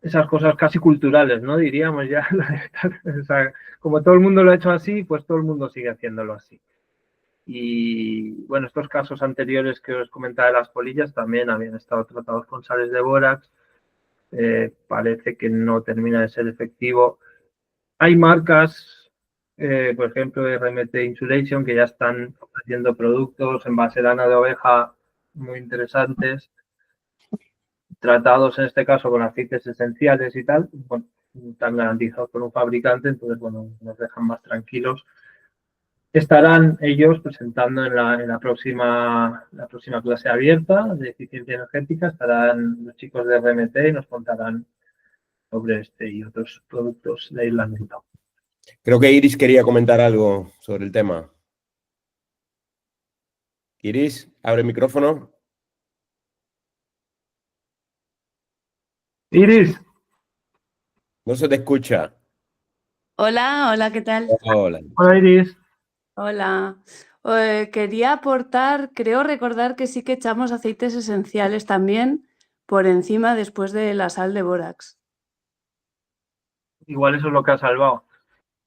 esas cosas casi culturales, ¿no? Diríamos ya, o sea, como todo el mundo lo ha hecho así, pues todo el mundo sigue haciéndolo así. Y bueno, estos casos anteriores que os comentaba de las polillas también habían estado tratados con sales de bórax. Parece que no termina de ser efectivo. Hay marcas, por ejemplo, RMT Insulation, que ya están ofreciendo productos en base de lana de oveja muy interesantes, tratados en este caso con aceites esenciales y tal, bueno, están garantizados por un fabricante, entonces, bueno, nos dejan más tranquilos. Estarán ellos presentando en la próxima clase abierta de eficiencia energética, estarán los chicos de RMT y nos contarán sobre este y otros productos de aislamiento. Creo que Iris quería comentar algo sobre el tema. Iris, abre el micrófono. Iris. No se te escucha. Hola, hola, ¿qué tal? Hola. Hola, Iris. Hola. Quería aportar, creo recordar que sí que echamos aceites esenciales también por encima después de la sal de bórax. Igual eso es lo que ha salvado.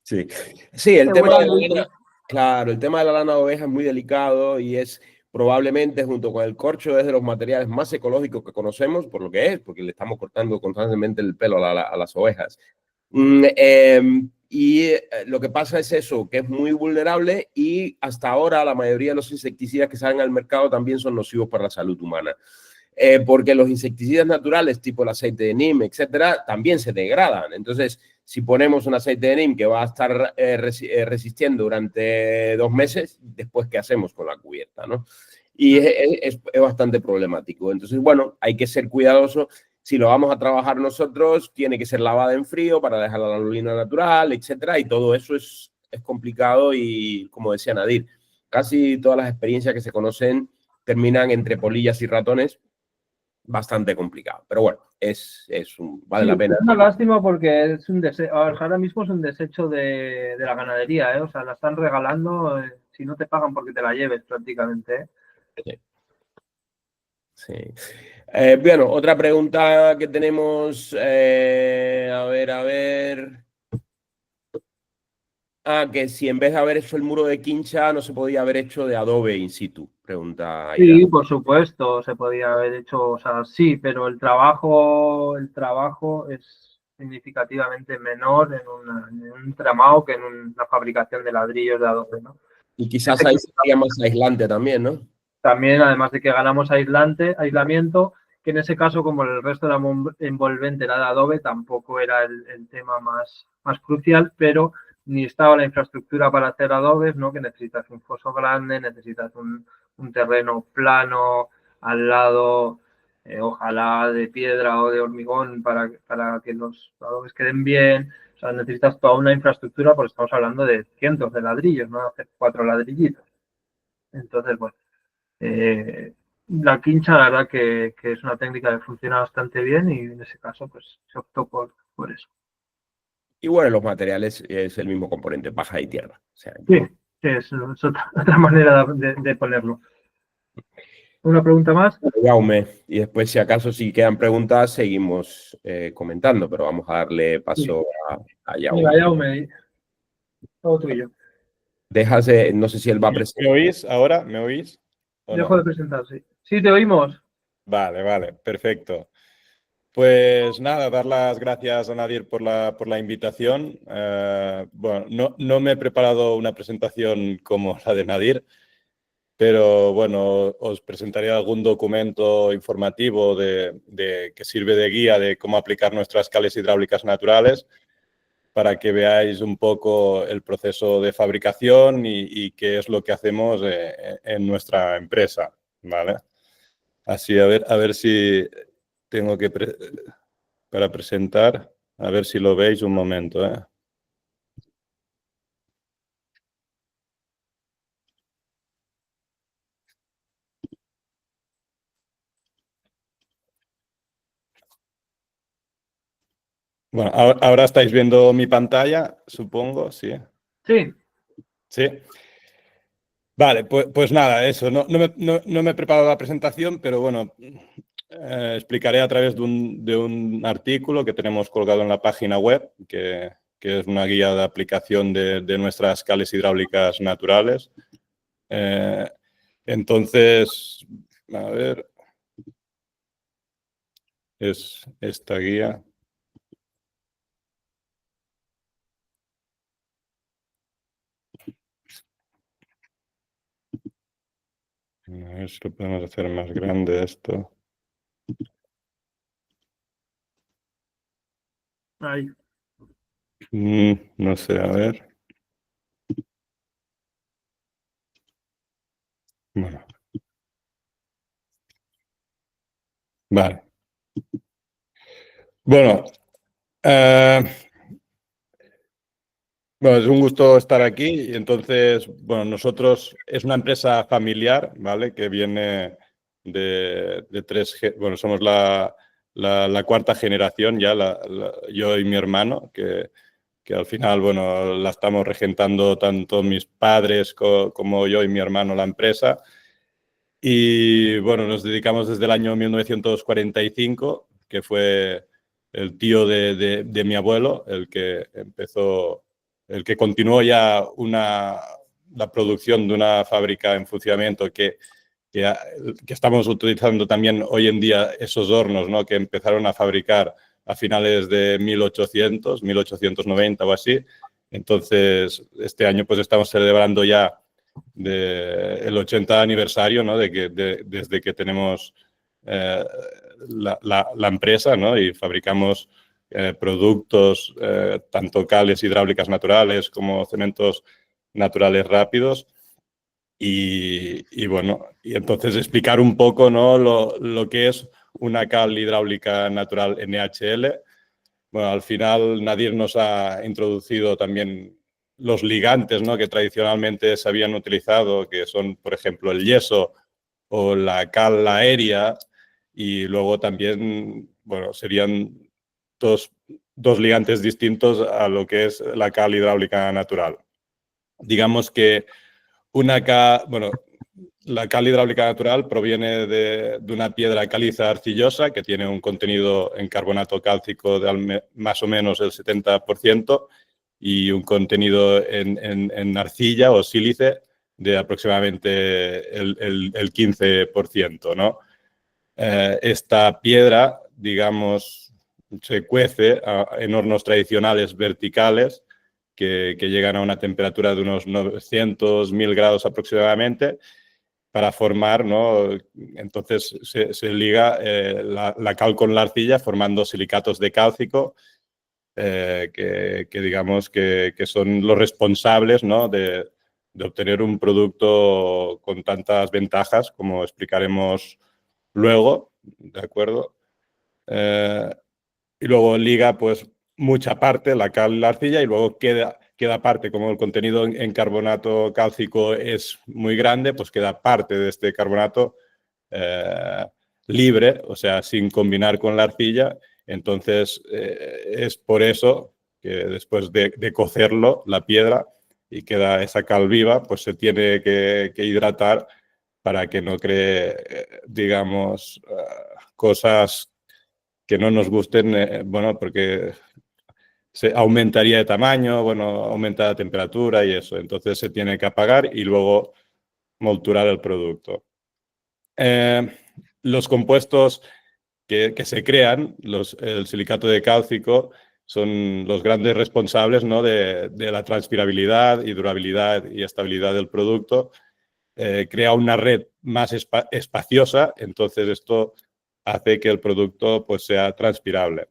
Sí, sí, el tema de la lana, claro, el tema de la lana de oveja es muy delicado y es probablemente junto con el corcho es de los materiales más ecológicos que conocemos, por lo que es, porque le estamos cortando constantemente el pelo a las ovejas. Y lo que pasa es eso, que es muy vulnerable y hasta ahora la mayoría de los insecticidas que salen al mercado también son nocivos para la salud humana. Porque los insecticidas naturales, tipo el aceite de neem, etcétera, también se degradan. Entonces, si ponemos un aceite de neem que va a estar resistiendo durante 2 meses, después, ¿qué hacemos con la cubierta, no? Y es bastante problemático. Entonces, bueno, hay que ser cuidadoso. si lo vamos a trabajar nosotros, tiene que ser lavada en frío para dejar la lulina natural, etcétera, y todo eso es complicado y, como decía Nadir, casi todas las experiencias que se conocen terminan entre polillas y ratones, bastante complicado. Pero bueno, vale la pena. Es una lástima porque es un ahora mismo es un desecho de la ganadería, ¿eh? O sea, la están regalando si no te pagan porque te la lleves prácticamente, ¿eh? Sí. Bueno, otra pregunta que tenemos, a ver. Que si en vez de haber hecho el muro de quincha no se podía haber hecho de adobe in situ, pregunta Aida. Sí, por supuesto, se podía haber hecho, o sea, sí, pero el trabajo es significativamente menor en un tramado que en una fabricación de ladrillos de adobe, ¿no? Y quizás ahí sería más aislante también, ¿no? También, además de que ganamos aislamiento, que en ese caso, como el resto era envolvente, era de adobe, tampoco era el tema más crucial, pero ni estaba la infraestructura para hacer adobes, ¿no? Que necesitas un foso grande, necesitas un terreno plano al lado, ojalá de piedra o de hormigón para que los adobes queden bien. O sea, necesitas toda una infraestructura porque estamos hablando de cientos de ladrillos, no hacer 4 ladrillitos. Entonces, bueno, la quincha, la verdad que es una técnica que funciona bastante bien y en ese caso pues se optó por eso. Y bueno, los materiales es el mismo componente, paja y tierra. O sea, sí, es otra manera de ponerlo. ¿Una pregunta más? Jaume, y después si acaso si quedan preguntas seguimos comentando, pero vamos a darle paso a Jaume. Venga, Jaume, todo tuyo. No sé si él va a presentar. ¿Me oís ahora? ¿Me oís? Dejo de presentar, sí. Sí, te oímos. Vale, perfecto. Pues nada, dar las gracias a Nadir por la invitación. Bueno, no me he preparado una presentación como la de Nadir, pero bueno, os presentaré algún documento informativo que sirve de guía de cómo aplicar nuestras cales hidráulicas naturales para que veáis un poco el proceso de fabricación y qué es lo que hacemos en nuestra empresa, ¿vale? Así, a ver si tengo que para presentar, a ver si lo veis un momento, ¿eh? Bueno, ahora estáis viendo mi pantalla, supongo, ¿sí? Sí. Sí. Vale, pues nada, eso. No me he preparado la presentación, pero bueno, explicaré a través de un artículo que tenemos colgado en la página web, que es una guía de aplicación de nuestras cales hidráulicas naturales. Entonces, a ver, es esta guía. A ver si lo podemos hacer más grande esto. Ahí. No sé, a ver. Bueno. Vale. Bueno, es un gusto estar aquí. Y entonces, bueno, nosotros es una empresa familiar, ¿vale? Que viene de tres, bueno, somos la cuarta generación ya, yo y mi hermano, que al final, bueno, la estamos regentando tanto mis padres como yo y mi hermano la empresa. Y bueno, nos dedicamos desde el año 1945, que fue el tío de mi abuelo, el que empezó, el que continuó ya la producción de una fábrica en funcionamiento que estamos utilizando también hoy en día esos hornos, ¿no? Que empezaron a fabricar a finales de 1890 o así. Entonces, este año pues estamos celebrando ya el 80 aniversario, ¿no? Desde que tenemos la empresa, ¿no? Y fabricamos productos, tanto cales hidráulicas naturales como cementos naturales rápidos. Y bueno, y entonces explicar un poco, ¿no? Lo que es una cal hidráulica natural NaHL. Bueno, al final Nadir nos ha introducido también los ligantes, ¿no?, que tradicionalmente se habían utilizado, que son, por ejemplo, el yeso o la cal aérea, y luego también, bueno, serían dos ligantes distintos a lo que es la cal hidráulica natural. Digamos que la cal hidráulica natural proviene de una piedra caliza arcillosa que tiene un contenido en carbonato cálcico de más o menos el 70% y un contenido en arcilla o sílice de aproximadamente el 15%, ¿no? Esta piedra, digamos, se cuece en hornos tradicionales verticales que llegan a una temperatura de unos 900, 1000 grados aproximadamente para formar, ¿no? Entonces se liga la cal con la arcilla formando silicatos de cálcico que digamos que son los responsables, ¿no?, de obtener un producto con tantas ventajas como explicaremos luego, ¿de acuerdo? Y luego liga pues mucha parte, la cal y la arcilla, y luego queda parte, como el contenido en carbonato cálcico es muy grande, pues queda parte de este carbonato libre, o sea, sin combinar con la arcilla. Entonces, es por eso que después de cocerlo, la piedra, y queda esa cal viva, pues se tiene que hidratar para que no cree, digamos, cosas que no nos gusten, bueno, porque se aumentaría de tamaño, bueno, aumenta la temperatura y eso. Entonces se tiene que apagar y luego molturar el producto. Los compuestos que se crean, el silicato de cálcico, son los grandes responsables, ¿no?, de la transpirabilidad y durabilidad y estabilidad del producto. Crea una red más espaciosa, entonces esto hace que el producto pues, sea transpirable.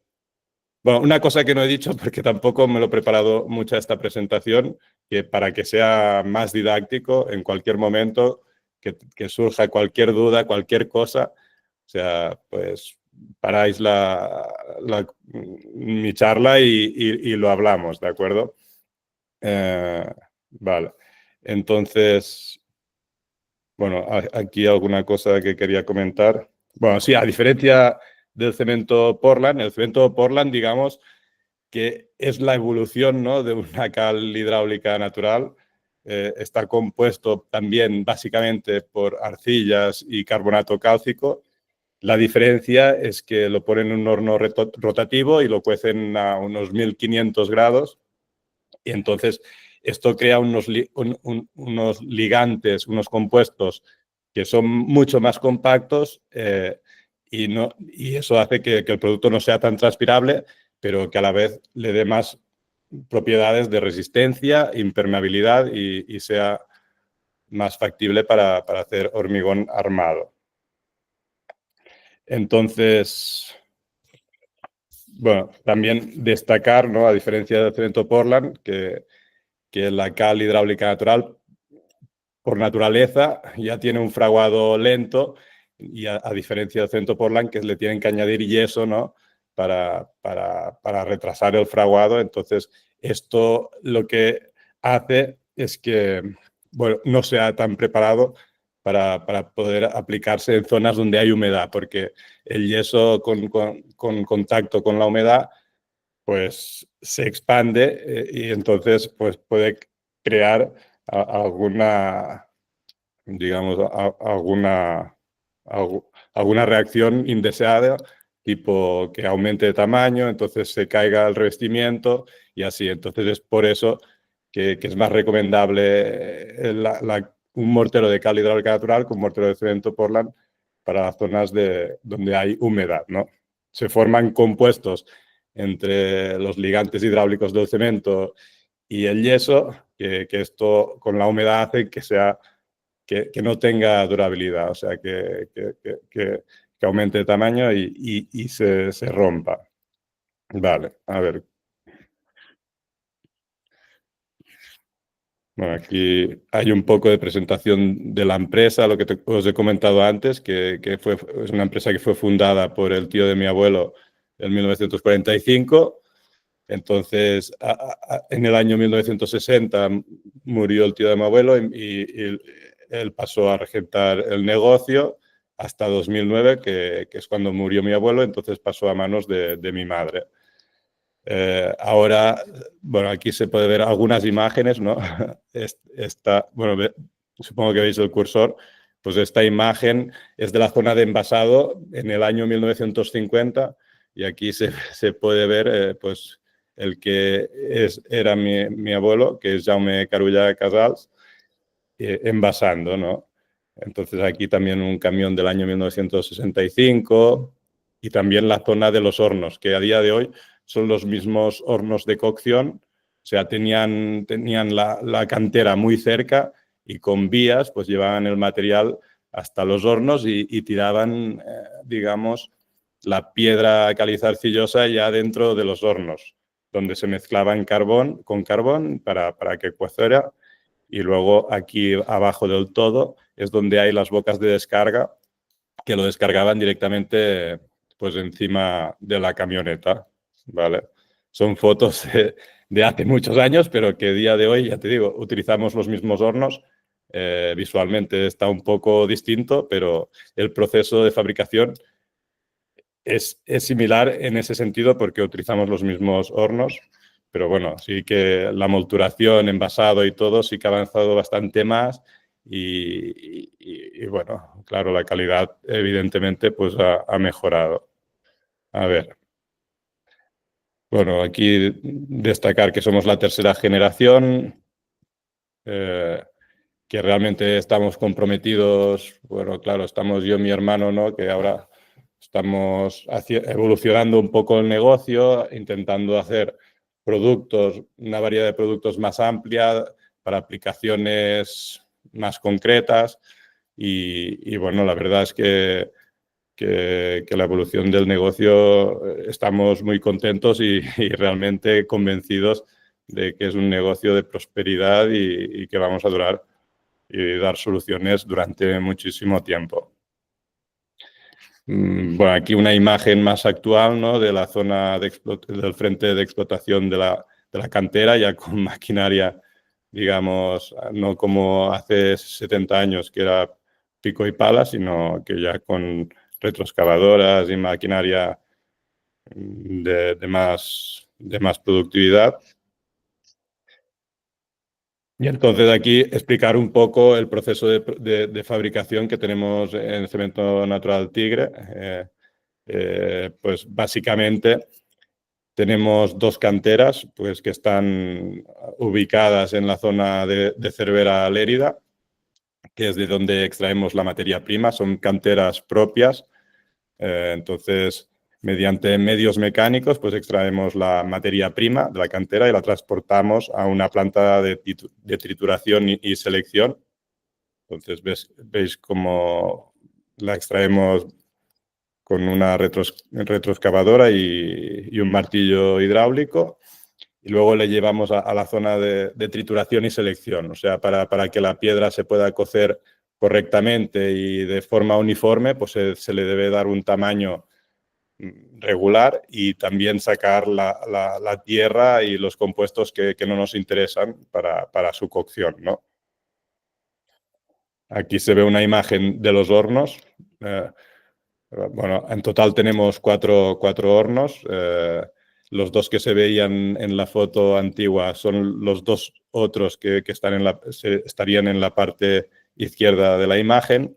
Bueno, una cosa que no he dicho, porque tampoco me lo he preparado mucho esta presentación, que para que sea más didáctico, en cualquier momento que surja cualquier duda, cualquier cosa, o sea, pues paráis mi charla y lo hablamos, ¿de acuerdo? Vale. Entonces, bueno, aquí alguna cosa que quería comentar. Bueno, sí, a diferencia del cemento Portland, el cemento Portland, digamos, que es la evolución, ¿no?, de una cal hidráulica natural. Está compuesto también básicamente por arcillas y carbonato cálcico. La diferencia es que lo ponen en un horno rotativo y lo cuecen a unos 1500 grados. Y entonces esto crea unos ligantes, unos compuestos que son mucho más compactos y eso hace que el producto no sea tan transpirable, pero que a la vez le dé más propiedades de resistencia, impermeabilidad y sea más factible para hacer hormigón armado. Entonces, bueno, también destacar, ¿no?, a diferencia del cemento Portland, que la cal hidráulica natural, por naturaleza, ya tiene un fraguado lento y a diferencia del cemento Portland, que le tienen que añadir yeso, ¿no?, para retrasar el fraguado. Entonces, esto lo que hace es que, bueno, no sea tan preparado para poder aplicarse en zonas donde hay humedad, porque el yeso con contacto con la humedad pues se expande y entonces pues puede crear alguna, digamos, alguna reacción indeseada, tipo que aumente de tamaño, entonces se caiga el revestimiento y así. Entonces es por eso que es más recomendable un mortero de cal hidráulica natural que un mortero de cemento Portland para las zonas donde hay humedad, ¿no? Se forman compuestos entre los ligantes hidráulicos del cemento y el yeso, que esto con la humedad hace que no tenga durabilidad, o sea, que aumente de tamaño y se rompa. Vale, a ver. Bueno, aquí hay un poco de presentación de la empresa, lo que os he comentado antes, que es una empresa que fue fundada por el tío de mi abuelo en 1945. Entonces, en el año 1960 murió el tío de mi abuelo y él pasó a regentar el negocio hasta 2009, que es cuando murió mi abuelo, entonces pasó a manos de mi madre. Ahora, bueno, aquí se puede ver algunas imágenes, ¿no? Bueno, supongo que veis el cursor. Pues esta imagen es de la zona de envasado en el año 1950 y aquí se puede ver, pues, el que era mi abuelo, que es Jaume Carulla Casals, envasando, ¿no? Entonces aquí también un camión del año 1965 y también la zona de los hornos, que a día de hoy son los mismos hornos de cocción, o sea, tenían la cantera muy cerca y con vías pues llevaban el material hasta los hornos y tiraban, digamos, la piedra caliza arcillosa ya dentro de los hornos, donde se mezclaban con carbón para que cueciera. Y luego aquí abajo del todo es donde hay las bocas de descarga que lo descargaban directamente pues encima de la camioneta, ¿vale? Son fotos de hace muchos años, pero que a día de hoy, ya te digo, utilizamos los mismos hornos. Visualmente está un poco distinto, pero el proceso de fabricación es similar en ese sentido porque utilizamos los mismos hornos. Pero bueno, sí que la molturación, envasado y todo sí que ha avanzado bastante más y bueno, claro, la calidad evidentemente pues ha mejorado. A ver. Bueno, aquí destacar que somos la tercera generación, que realmente estamos comprometidos, bueno, claro, estamos yo y mi hermano, ¿no? Que ahora estamos evolucionando un poco el negocio, intentando hacer productos, una variedad de productos más amplia para aplicaciones más concretas y bueno, la verdad es que la evolución del negocio estamos muy contentos y realmente convencidos de que es un negocio de prosperidad y que vamos a durar y dar soluciones durante muchísimo tiempo. Bueno, aquí una imagen más actual, ¿no? De la zona del frente de explotación de la cantera, ya con maquinaria, digamos, no como hace 70 años, que era pico y pala, sino que ya con retroexcavadoras y maquinaria de más productividad. Y entonces aquí explicar un poco el proceso de fabricación que tenemos en Cemento Natural Tigre. Pues básicamente tenemos dos canteras pues, que están ubicadas en la zona de Cervera Lérida, que es de donde extraemos la materia prima. Son canteras propias. Entonces, mediante medios mecánicos, pues extraemos la materia prima de la cantera y la transportamos a una planta de trituración y selección. Entonces, veis cómo la extraemos con una retroexcavadora y un martillo hidráulico. Y luego le llevamos a la zona de trituración y selección. O sea, para que la piedra se pueda cocer correctamente y de forma uniforme, pues se le debe dar un tamaño regular y también sacar la tierra y los compuestos que no nos interesan para su cocción, ¿no? Aquí se ve una imagen de los hornos. Bueno, en total tenemos cuatro hornos. Los dos que se veían en la foto antigua son los dos otros que estarían en la parte izquierda de la imagen.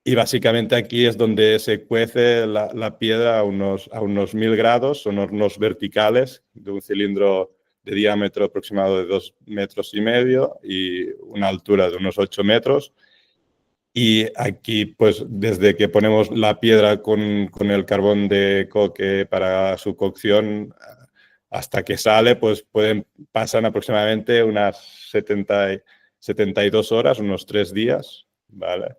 Y básicamente aquí es donde se cuece la piedra a unos 1000 grados. Son hornos verticales de un cilindro de diámetro aproximado de 2,5 metros y una altura de unos 8 metros. Y aquí, pues, desde que ponemos la piedra con el carbón de coque para su cocción hasta que sale, pues pasan aproximadamente unas 72 horas, unos 3 días, ¿vale?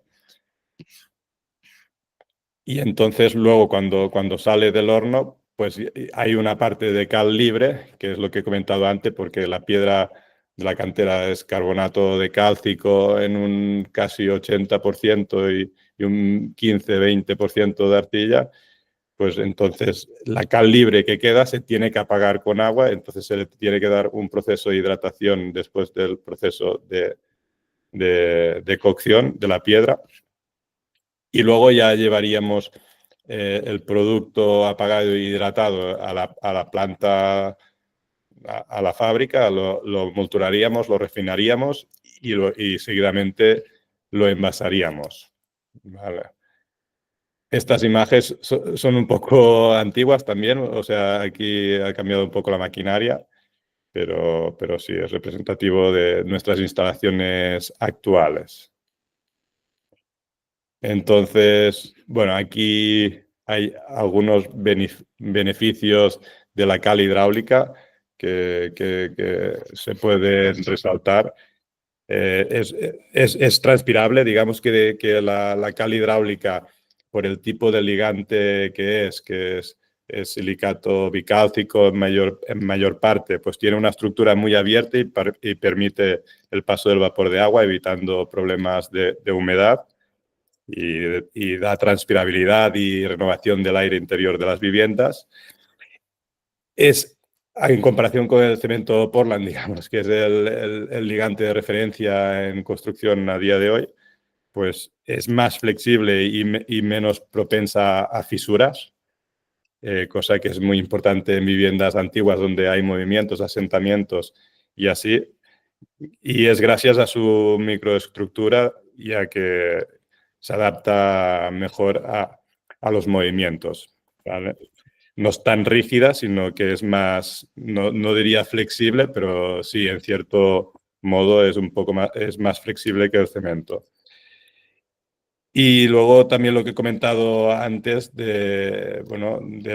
Y entonces luego cuando sale del horno, pues hay una parte de cal libre, que es lo que he comentado antes, porque la piedra la cantera es carbonato de cálcico en un casi 80% y un 15-20% de arcilla, pues entonces la cal libre que queda se tiene que apagar con agua, entonces se le tiene que dar un proceso de hidratación después del proceso de cocción de la piedra. Y luego ya llevaríamos el producto apagado e hidratado a la planta, a la fábrica, lo molturaríamos, lo refinaríamos y seguidamente lo envasaríamos. Vale. Estas imágenes son un poco antiguas también, o sea, aquí ha cambiado un poco la maquinaria, pero sí, es representativo de nuestras instalaciones actuales. Entonces, bueno, aquí hay algunos beneficios de la cal hidráulica que se pueden resaltar. Es transpirable, digamos que la cal hidráulica, por el tipo de ligante que es silicato bicálcico en mayor parte, pues tiene una estructura muy abierta y permite el paso del vapor de agua, evitando problemas de humedad. Y da transpirabilidad y renovación del aire interior de las viviendas. En comparación con el cemento Portland, digamos, que es el ligante de referencia en construcción a día de hoy, pues es más flexible y menos propensa a fisuras, cosa que es muy importante en viviendas antiguas donde hay movimientos, asentamientos y así. Y es gracias a su microestructura, ya que se adapta mejor a los movimientos, ¿vale? No es tan rígida, sino que es más, no diría flexible, pero sí, en cierto modo es más flexible que el cemento. Y luego también lo que he comentado antes de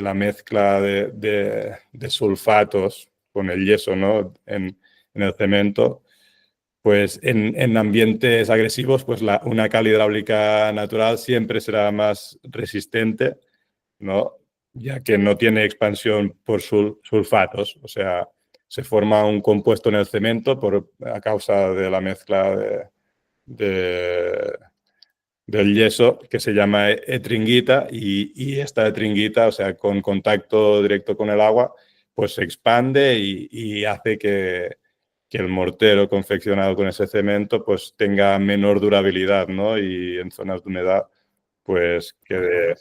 la mezcla de sulfatos con el yeso, ¿no? en el cemento. Pues en ambientes agresivos, pues una cal hidráulica natural siempre será más resistente, ¿no? Ya que no tiene expansión por sulfatos. O sea, se forma un compuesto en el cemento a causa de la mezcla del yeso, que se llama etringita, y esta etringita, o sea, con contacto directo con el agua, pues se expande y hace que el mortero confeccionado con ese cemento pues tenga menor durabilidad, ¿no? Y en zonas de humedad pues que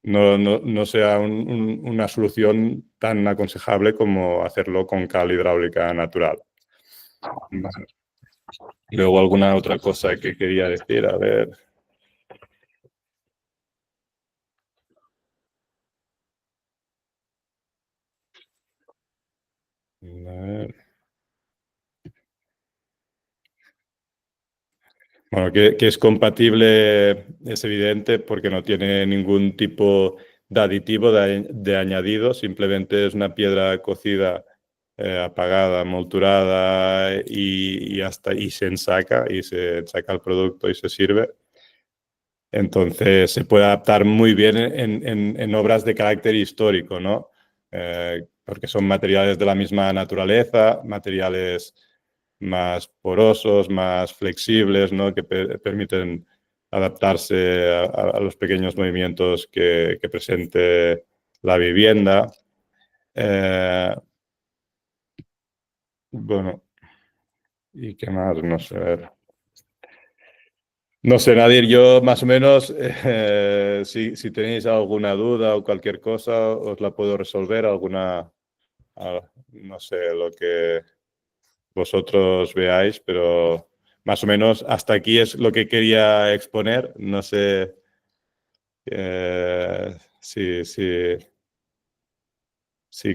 no sea una solución tan aconsejable como hacerlo con cal hidráulica natural. Vale. Luego alguna otra cosa que quería decir, a ver. A ver. Bueno, que es compatible es evidente porque no tiene ningún tipo de aditivo, de añadido, simplemente es una piedra cocida, apagada, molturada y se ensaca el producto y se sirve. Entonces se puede adaptar muy bien en obras de carácter histórico, ¿no? Porque son materiales de la misma naturaleza, materiales más porosos, más flexibles, ¿no? Que permiten adaptarse a los pequeños movimientos que presente la vivienda. Bueno, ¿y qué más? No sé, a ver. No sé, Nadir, yo más o menos, si tenéis alguna duda o cualquier cosa, os la puedo resolver, no sé, lo que vosotros veáis, pero más o menos hasta aquí es lo que quería exponer. No sé si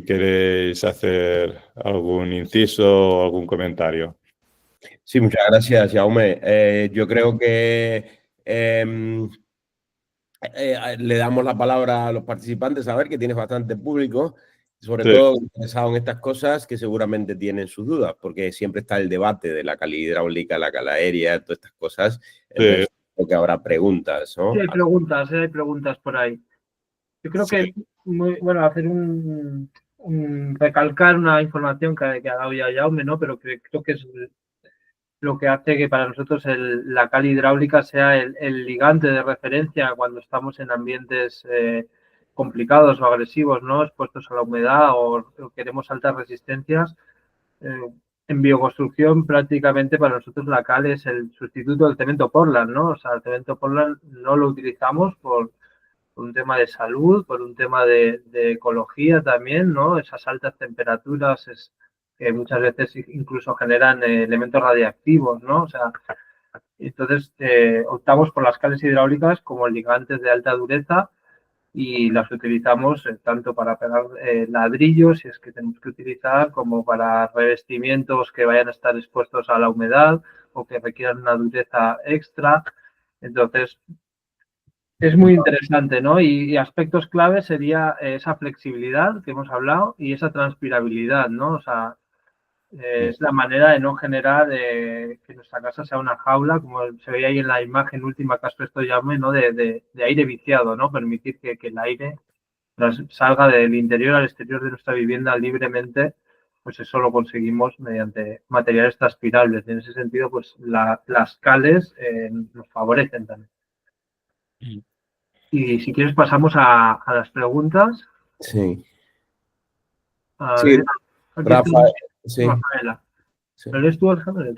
queréis hacer algún inciso o algún comentario. Sí, muchas gracias, Jaume. Yo creo que le damos la palabra a los participantes, a ver que tienes bastante público, sobre todo interesado en estas cosas que seguramente tienen sus dudas, porque siempre está el debate de la calidad hidráulica, la cal aérea, todas estas cosas. Entonces, creo que habrá preguntas, ¿no? Sí, hay preguntas por ahí. Yo creo que, bueno, hacer un recalcar una información que ha dado ya Jaume, ¿no? Pero que creo que es lo que hace que para nosotros la cal hidráulica sea el ligante de referencia cuando estamos en ambientes complicados o agresivos, ¿no? Expuestos a la humedad o queremos altas resistencias. En bioconstrucción prácticamente para nosotros la cal es el sustituto del cemento Portland, ¿no? O sea, el cemento Portland no lo utilizamos por un tema de salud, por un tema de ecología también, ¿no? Esas altas temperaturas que muchas veces incluso generan elementos radiactivos, ¿no? O sea, entonces optamos por las cales hidráulicas como ligantes de alta dureza y las utilizamos tanto para pegar ladrillos, si es que tenemos que utilizar, como para revestimientos que vayan a estar expuestos a la humedad o que requieran una dureza extra. Entonces, es muy interesante, ¿no? Y aspectos claves sería esa flexibilidad que hemos hablado y esa transpirabilidad, ¿no? O sea, es la manera de no generar que nuestra casa sea una jaula, como se veía ahí en la imagen última que has puesto, Jaume, ¿no? De aire viciado, ¿no? Permitir que el aire salga del interior al exterior de nuestra vivienda libremente, pues eso lo conseguimos mediante materiales transpirables. En ese sentido, pues las cales nos favorecen también. Y si quieres pasamos a las preguntas. Sí. A Sí, ver, sí. Rafaela. Sí. ¿Lo lees tú, Alejandro?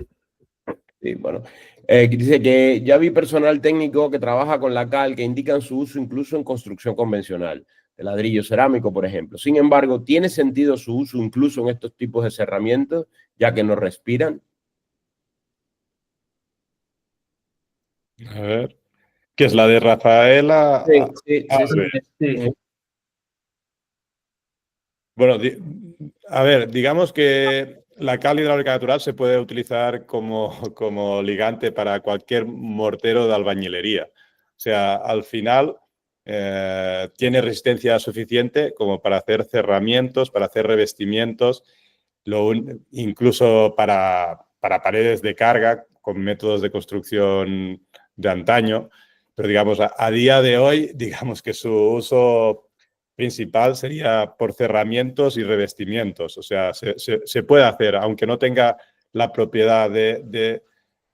Sí, bueno. Dice que ya vi personal técnico que trabaja con la cal que indican su uso incluso en construcción convencional, de ladrillo cerámico, por ejemplo. Sin embargo, ¿tiene sentido su uso incluso en estos tipos de cerramientos, ya que no respiran? A ver. ¿Qué es la de Rafaela? Sí. Bueno, a ver, digamos que la cal hidráulica natural se puede utilizar como ligante para cualquier mortero de albañilería. O sea, al final tiene resistencia suficiente como para hacer cerramientos, para hacer revestimientos, incluso para paredes de carga con métodos de construcción de antaño. Pero digamos, a día de hoy, digamos que su uso principal sería por cerramientos y revestimientos. O sea, se puede hacer, aunque no tenga la propiedad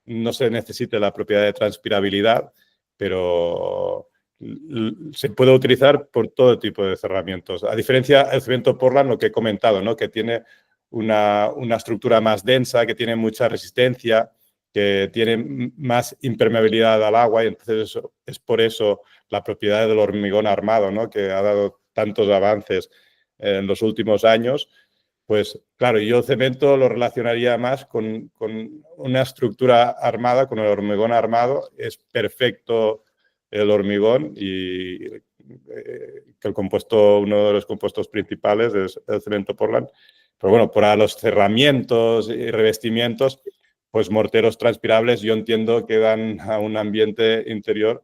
no se necesite la propiedad de transpirabilidad, pero se puede utilizar por todo tipo de cerramientos. A diferencia del cemento Portland, lo que he comentado, ¿no? Que tiene una estructura más densa, que tiene mucha resistencia, que tiene más impermeabilidad al agua, y entonces es por eso la propiedad del hormigón armado, ¿no? Que ha dado tantos avances en los últimos años. Pues claro, yo el cemento lo relacionaría más con una estructura armada, con el hormigón armado. Es perfecto el hormigón y que uno de los compuestos principales es el cemento Portland. Pero bueno, para los cerramientos y revestimientos, pues morteros transpirables yo entiendo que dan a un ambiente interior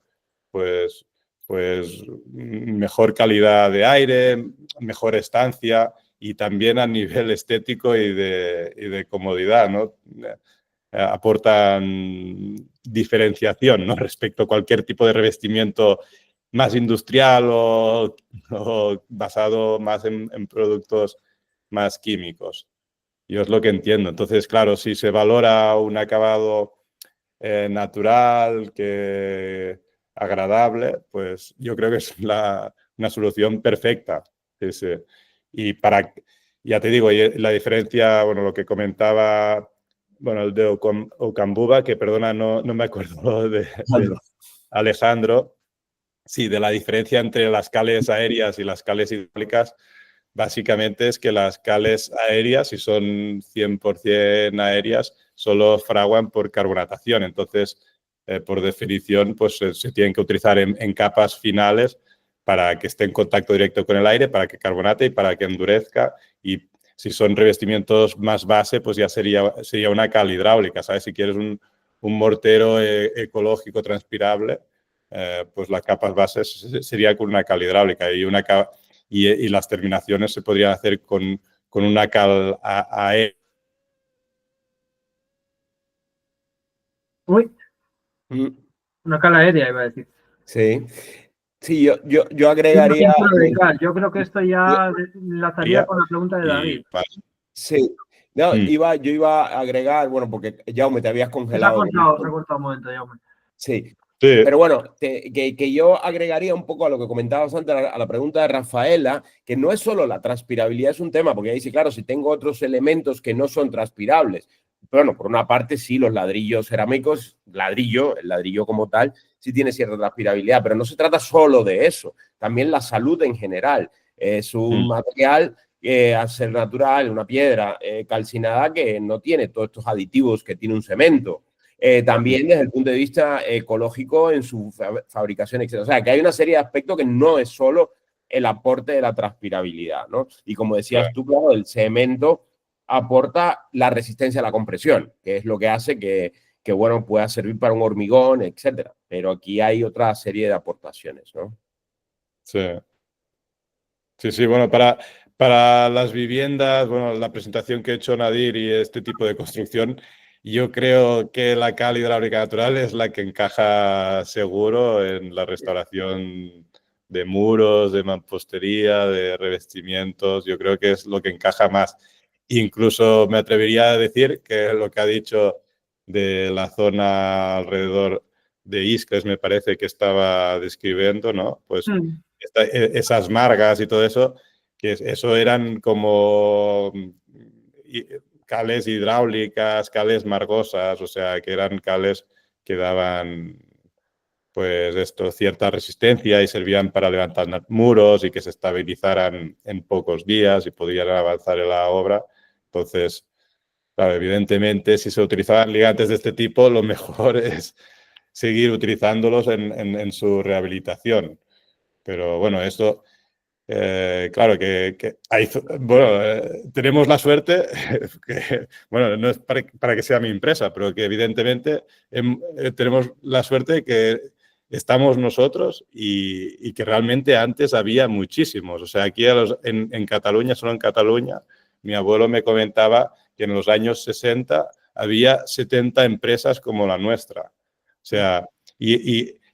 pues mejor calidad de aire, mejor estancia y también a nivel estético y de comodidad, ¿no? Aportan diferenciación, ¿no? Respecto a cualquier tipo de revestimiento más industrial o basado más en productos más químicos. Yo es lo que entiendo. Entonces, claro, si se valora un acabado natural, agradable, pues yo creo que es una solución perfecta. Y ya te digo, la diferencia, bueno, lo que comentaba, bueno, el de Ocambuba, que perdona, no me acuerdo de Alejandro, sí, de la diferencia entre las cales aéreas y las cales hidráulicas. Básicamente es que las cales aéreas, si son 100% aéreas, solo fraguan por carbonatación. Entonces, por definición, pues se tienen que utilizar en capas finales para que esté en contacto directo con el aire, para que carbonate y para que endurezca. Y si son revestimientos más base, pues ya sería una cal hidráulica, ¿sabes? Si quieres un mortero ecológico transpirable, pues las capas bases sería con una cal hidráulica y las terminaciones se podrían hacer con una cal aérea. Uy, una cal aérea iba a decir. Sí. Sí, yo agregaría... Yo creo que esto ya enlazaría con la pregunta de David. Sí. No, yo iba a agregar, bueno, porque Jaume, te habías congelado. Se ha cortado un momento, Jaume. Sí. Pero bueno, que yo agregaría un poco a lo que comentabas antes, a la pregunta de Rafaela, que no es solo la transpirabilidad, es un tema, porque ahí sí, claro, si tengo otros elementos que no son transpirables. Bueno, por una parte, sí, los ladrillos cerámicos, el ladrillo como tal, sí tiene cierta transpirabilidad, pero no se trata solo de eso. También la salud en general. Es un material, al ser natural, una piedra calcinada que no tiene todos estos aditivos que tiene un cemento. También desde el punto de vista ecológico en su fabricación, etc. O sea, que hay una serie de aspectos que no es solo el aporte de la transpirabilidad, ¿no? Y como decías tú, claro, el cemento aporta la resistencia a la compresión, que es lo que hace que bueno, pueda servir para un hormigón, etcétera. Pero aquí hay otra serie de aportaciones, ¿no? Sí. Sí, bueno, para las viviendas, bueno, la presentación que ha hecho Nadir y este tipo de construcción, yo creo que la cal hidráulica natural es la que encaja seguro en la restauración de muros, de mampostería, de revestimientos. Yo creo que es lo que encaja más. Incluso me atrevería a decir que lo que ha dicho de la zona alrededor de Isques, me parece que estaba describiendo, ¿no? Pues esas margas y todo eso, que eso eran como cales hidráulicas, cales margosas, o sea, que eran cales que daban pues esto, cierta resistencia y servían para levantar muros y que se estabilizaran en pocos días y podían avanzar en la obra. Entonces, claro, evidentemente, si se utilizaban ligantes de este tipo, lo mejor es seguir utilizándolos en su rehabilitación. Pero bueno, esto, claro que hay, bueno, tenemos la suerte, que, bueno, no es para que sea mi empresa, pero que evidentemente tenemos la suerte de que estamos nosotros y que realmente antes había muchísimos. O sea, aquí en Cataluña, solo en Cataluña, mi abuelo me comentaba que en los años 60 había 70 empresas como la nuestra. O sea,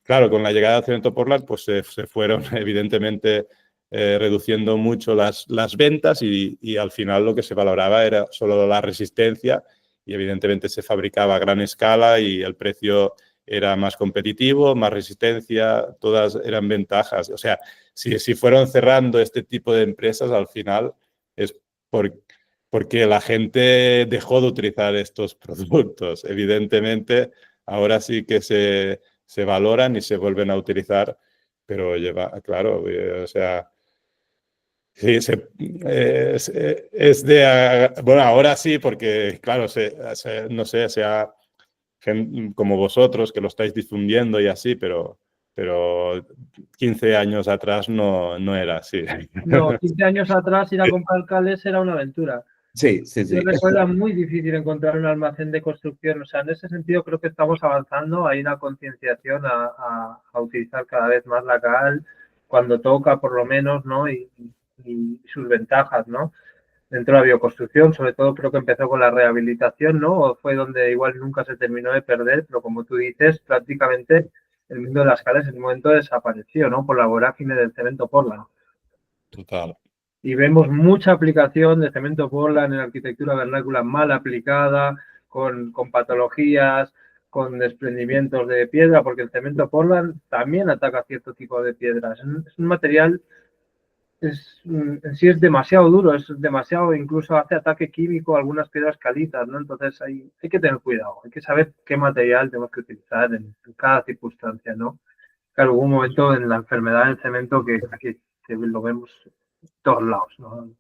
claro, con la llegada del cemento Portland, pues se fueron evidentemente reduciendo mucho las ventas y al final lo que se valoraba era solo la resistencia y evidentemente se fabricaba a gran escala y el precio era más competitivo, más resistencia, todas eran ventajas. O sea, si fueron cerrando este tipo de empresas, al final es porque la gente dejó de utilizar estos productos. Evidentemente, ahora sí que se valoran y se vuelven a utilizar, pero claro, o sea, sí, es de... Bueno, ahora sí, porque claro, no sé, sea como vosotros que lo estáis difundiendo y así, pero 15 años atrás no era así. No, 15 años atrás ir a comprar cales era una aventura. Sí. Yo recuerdo, era muy difícil encontrar un almacén de construcción. O sea, en ese sentido creo que estamos avanzando. Hay una concienciación a utilizar cada vez más la cal cuando toca, por lo menos, ¿no? Y sus ventajas, ¿no? Dentro de la bioconstrucción, sobre todo creo que empezó con la rehabilitación, ¿no? O fue donde igual nunca se terminó de perder, pero como tú dices, prácticamente el mundo de las cales en un momento desapareció, ¿no? Por la vorágine del cemento Portland. Total. Y vemos mucha aplicación de cemento Portland en la arquitectura vernácula mal aplicada, con patologías, con desprendimientos de piedra, porque el cemento Portland también ataca cierto tipo de piedras. Es un material, en sí es demasiado duro, es demasiado, incluso hace ataque químico a algunas piedras calizas, ¿no? Entonces hay que tener cuidado, hay que saber qué material tenemos que utilizar en cada circunstancia, ¿no? Claro, hubo un momento en la enfermedad del cemento que lo vemos todos lados, ¿no?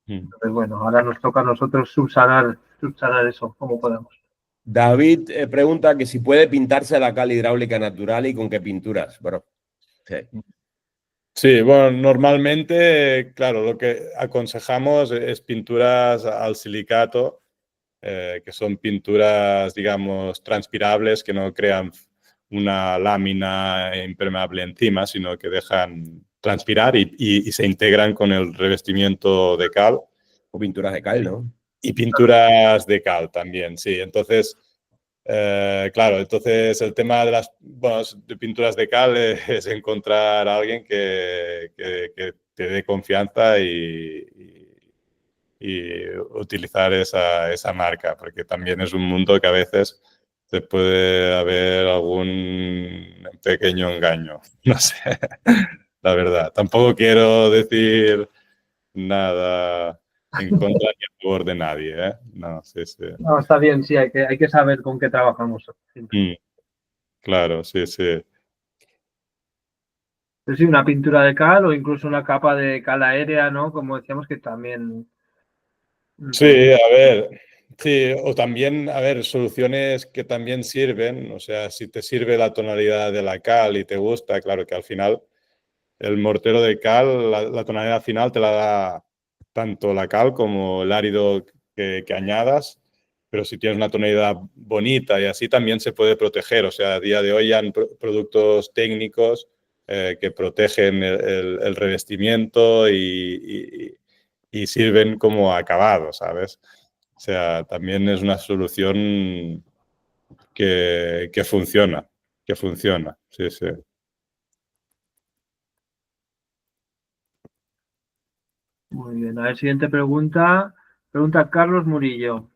Entonces, bueno, ahora nos toca a nosotros subsanar eso, como podemos. David pregunta que si puede pintarse la cal hidráulica natural y con qué pinturas. Bueno, sí. Sí, bueno, normalmente, claro, lo que aconsejamos es pinturas al silicato, que son pinturas, digamos, transpirables, que no crean una lámina impermeable encima, sino que dejan transpirar y se integran con el revestimiento de cal. O pinturas de cal, ¿no? Y pinturas de cal también, sí. Entonces, Claro, entonces el tema de las de pinturas de cal es encontrar a alguien que te dé confianza y utilizar esa marca, porque también es un mundo que a veces te puede haber algún pequeño engaño. No sé, la verdad. Tampoco quiero decir nada en contra ni a favor de nadie, ¿eh? No, sí, sí. No, está bien, sí, hay que saber con qué trabajamos. Claro, sí, sí. Pero sí, una pintura de cal o incluso una capa de cal aérea, ¿no? Como decíamos que también... Sí, a ver, sí, o también, a ver, soluciones que también sirven, o sea, si te sirve la tonalidad de la cal y te gusta, claro que al final el mortero de cal, la tonalidad final te la da tanto la cal como el árido que añadas, pero si tienes una tonalidad bonita y así también se puede proteger, o sea, a día de hoy hay productos técnicos que protegen el revestimiento y sirven como acabado, ¿sabes? O sea, también es una solución que funciona, sí, sí. Muy bien. A ver, siguiente pregunta. Pregunta Carlos Murillo.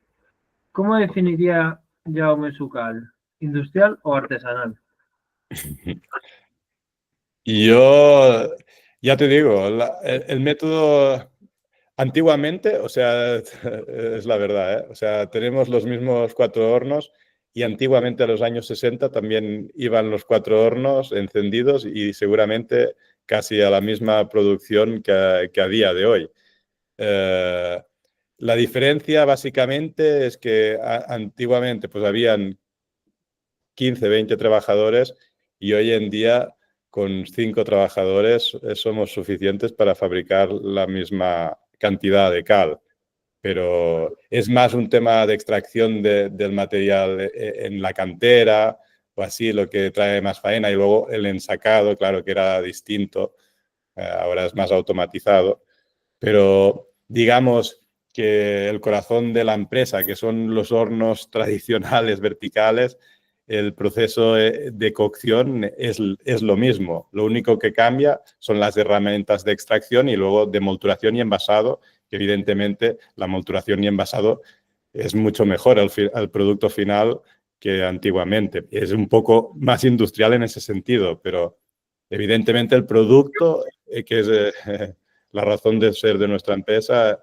¿Cómo definiría Jaume su cal? ¿Industrial o artesanal? Y yo, ya te digo, el método antiguamente, o sea, es la verdad, ¿eh? O sea, tenemos los mismos 4 hornos y antiguamente a los años 60 también iban los 4 hornos encendidos y seguramente casi a la misma producción que a día de hoy. La diferencia básicamente es que antiguamente pues habían 15, 20 trabajadores y hoy en día con 5 trabajadores somos suficientes para fabricar la misma cantidad de cal. Pero es más un tema de extracción del material en la cantera o así, lo que trae más faena. Y luego el ensacado, claro que era distinto, ahora es más automatizado. Pero digamos que el corazón de la empresa, que son los hornos tradicionales verticales, el proceso de cocción es lo mismo. Lo único que cambia son las herramientas de extracción y luego de molturación y envasado, que evidentemente la molturación y envasado es mucho mejor al producto final que antiguamente. Es un poco más industrial en ese sentido, pero evidentemente el producto, que es la razón de ser de nuestra empresa,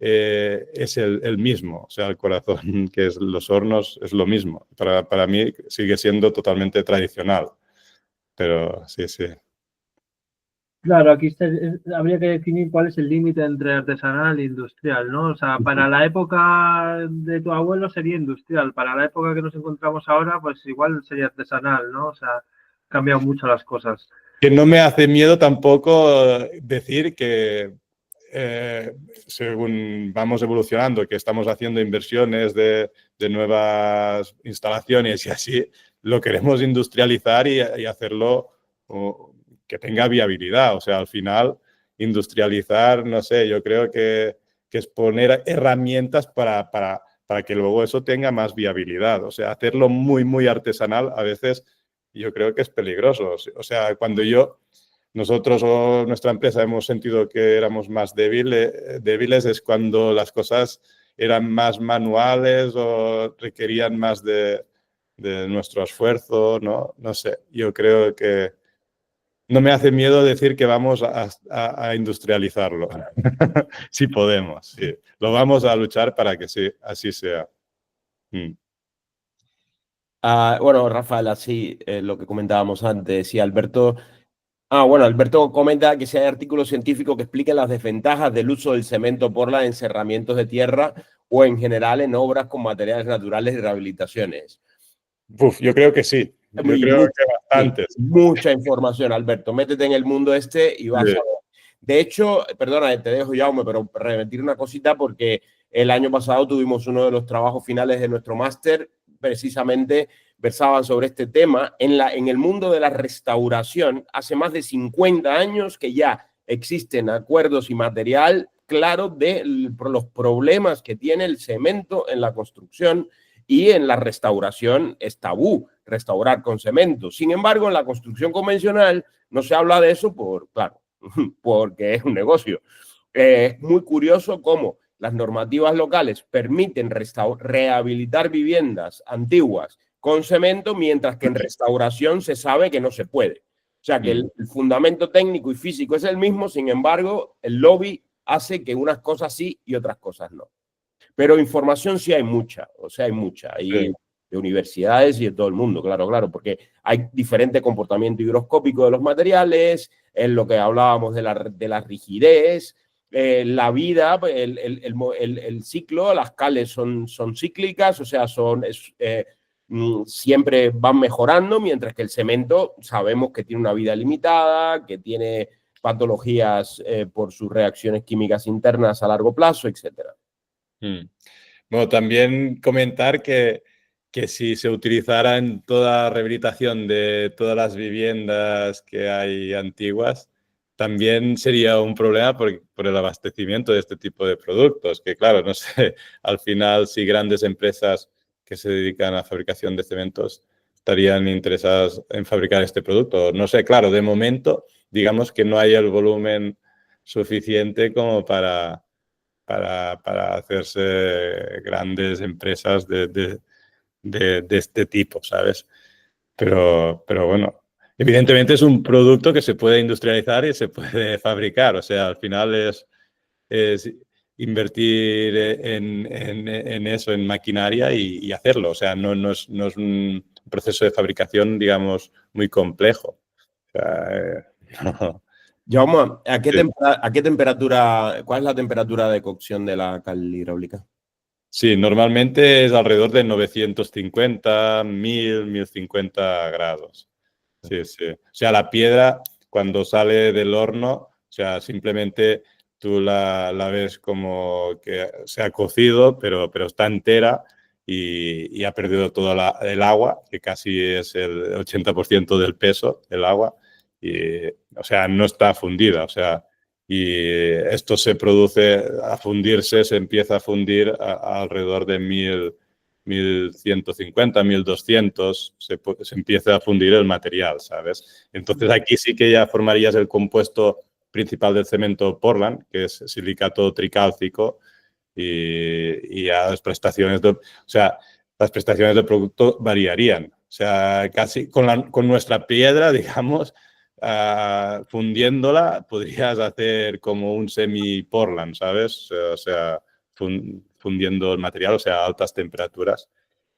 es el mismo. O sea, el corazón, que es los hornos, es lo mismo. Para mí sigue siendo totalmente tradicional. Pero sí, sí. Claro, aquí habría que definir cuál es el límite entre artesanal e industrial, ¿no? O sea, para la época de tu abuelo sería industrial, para la época que nos encontramos ahora, pues igual sería artesanal, ¿no? O sea, han cambiado mucho las cosas. Que no me hace miedo tampoco decir que según vamos evolucionando, que estamos haciendo inversiones de nuevas instalaciones y así, lo queremos industrializar y hacerlo que tenga viabilidad. O sea, al final, industrializar, no sé, yo creo que es poner herramientas para que luego eso tenga más viabilidad. O sea, hacerlo muy, muy artesanal a veces yo creo que es peligroso. O sea, cuando nosotros o nuestra empresa hemos sentido que éramos más débiles es cuando las cosas eran más manuales o requerían más de nuestro esfuerzo, ¿no? No sé, yo creo que no me hace miedo decir que vamos a industrializarlo. Si podemos, sí. Lo vamos a luchar para que sí, así sea. Bueno, Rafael, así lo que comentábamos antes, sí, Alberto. Bueno, Alberto comenta que si hay artículos científicos que expliquen las desventajas del uso del cemento por los encerramientos de tierra o en general en obras con materiales naturales y rehabilitaciones. Yo creo que sí. Yo creo que bastantes. Sí, mucha información, Alberto. Métete en el mundo y vas a ver. De hecho, perdona, te dejo, Jaume, pero repetir una cosita porque el año pasado tuvimos uno de los trabajos finales de nuestro máster, precisamente versaban sobre este tema. En el mundo de la restauración, hace más de 50 años que ya existen acuerdos y material claro de los problemas que tiene el cemento en la construcción y en la restauración es tabú restaurar con cemento. Sin embargo, en la construcción convencional no se habla de eso claro, porque es un negocio. Es muy curioso cómo las normativas locales permiten rehabilitar viviendas antiguas con cemento, mientras que en restauración se sabe que no se puede. O sea, que el fundamento técnico y físico es el mismo, sin embargo, el lobby hace que unas cosas sí y otras cosas no. Pero información sí hay mucha, o sea, hay mucha. Hay de universidades y de todo el mundo, claro, porque hay diferente comportamiento higroscópico de los materiales, en lo que hablábamos de la rigidez, la vida, el ciclo, las cales son cíclicas, o sea, siempre van mejorando, mientras que el cemento sabemos que tiene una vida limitada, que tiene patologías por sus reacciones químicas internas a largo plazo, etcétera. Bueno, también comentar que si se utilizara en toda rehabilitación de todas las viviendas que hay antiguas, también sería un problema por el abastecimiento de este tipo de productos, que claro, no sé, al final si grandes empresas que se dedican a la fabricación de cementos estarían interesadas en fabricar este producto. No sé, claro, de momento digamos que no hay el volumen suficiente como para hacerse grandes empresas de este tipo, ¿sabes? Pero bueno, evidentemente es un producto que se puede industrializar y se puede fabricar. O sea, al final es invertir en eso, en maquinaria y hacerlo. O sea, no es un proceso de fabricación, digamos, muy complejo. O sea, no. Jaume, ¿a qué temperatura, cuál es la temperatura de cocción de la cal hidráulica? Sí, normalmente es alrededor de 950, 1000, 1050 grados. Sí, sí. O sea, la piedra cuando sale del horno, o sea, simplemente tú la ves como que se ha cocido, pero está entera y ha perdido todo el agua, que casi es el 80% del peso del agua. Y, o sea, no está fundida, o sea, y esto se produce a fundirse, se empieza a fundir alrededor de 1150, 1200, se empieza a fundir el material, ¿sabes? Entonces aquí sí que ya formarías el compuesto principal del cemento Portland, que es silicato tricálcico, y ya las prestaciones las prestaciones del producto variarían. O sea, casi con nuestra piedra, digamos, fundiéndola, podrías hacer como un semi-Portland, ¿sabes? O sea, fundiendo el material, o sea, a altas temperaturas.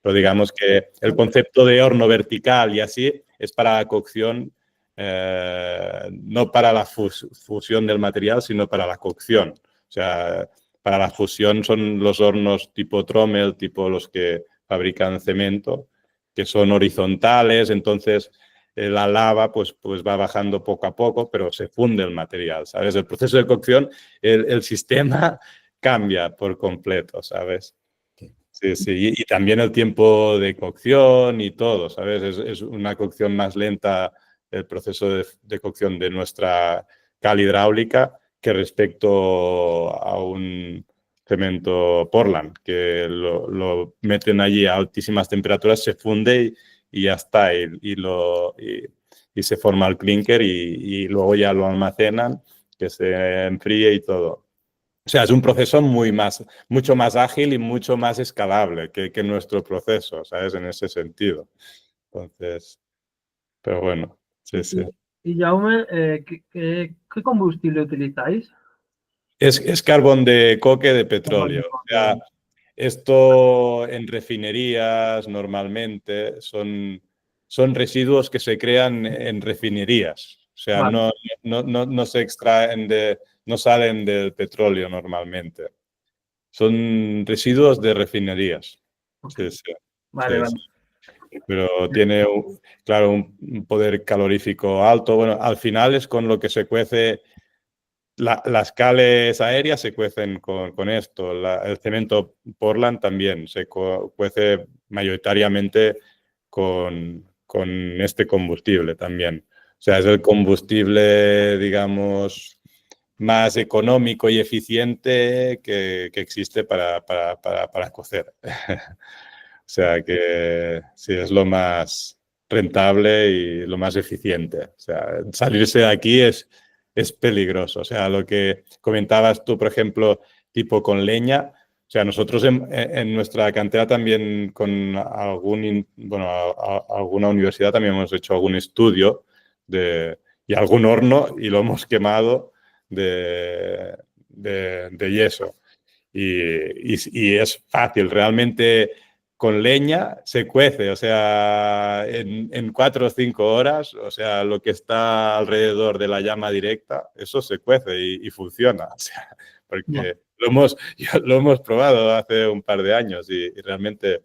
Pero digamos que el concepto de horno vertical y así es para la cocción, no para la fusión del material, sino para la cocción. O sea, para la fusión son los hornos tipo Trommel, tipo los que fabrican cemento, que son horizontales, entonces la lava pues va bajando poco a poco, pero se funde el material, ¿sabes? El proceso de cocción, el sistema cambia por completo, ¿sabes? Sí, sí. Y también el tiempo de cocción y todo, ¿sabes? Es una cocción más lenta el proceso de cocción de nuestra cal hidráulica que respecto a un cemento Portland, que lo meten allí a altísimas temperaturas, se funde y ya está, y se forma el clinker y luego ya lo almacenan, que se enfríe y todo. O sea, es un proceso mucho más ágil y mucho más escalable que nuestro proceso, ¿sabes? En ese sentido. Entonces, pero bueno, sí, sí. Y Jaume, ¿qué combustible utilizáis? Es carbón de coque de petróleo. O sea, esto en refinerías normalmente son residuos que se crean en refinerías. O sea, Vale. no se extraen no salen del petróleo normalmente. Son residuos de refinerías. Sí, sí. Vale, Sí, vale. sí. Pero tiene, claro, un poder calorífico alto. Bueno, al final es con lo que se cuece. Las cales aéreas se cuecen con esto. El cemento Portland también se cuece mayoritariamente con este combustible también. O sea, es el combustible, digamos, más económico y eficiente que existe para cocer. sea que sí, es lo más rentable y lo más eficiente. O sea, salirse de aquí es peligroso. O sea, lo que comentabas tú, por ejemplo, tipo con leña. O sea, nosotros en nuestra cantera también con alguna universidad también hemos hecho algún estudio y algún horno y lo hemos quemado de yeso. Y es fácil, realmente con leña se cuece, o sea, en 4 o 5 horas, o sea, lo que está alrededor de la llama directa, eso se cuece y funciona, o sea, porque lo hemos probado hace un par de años y realmente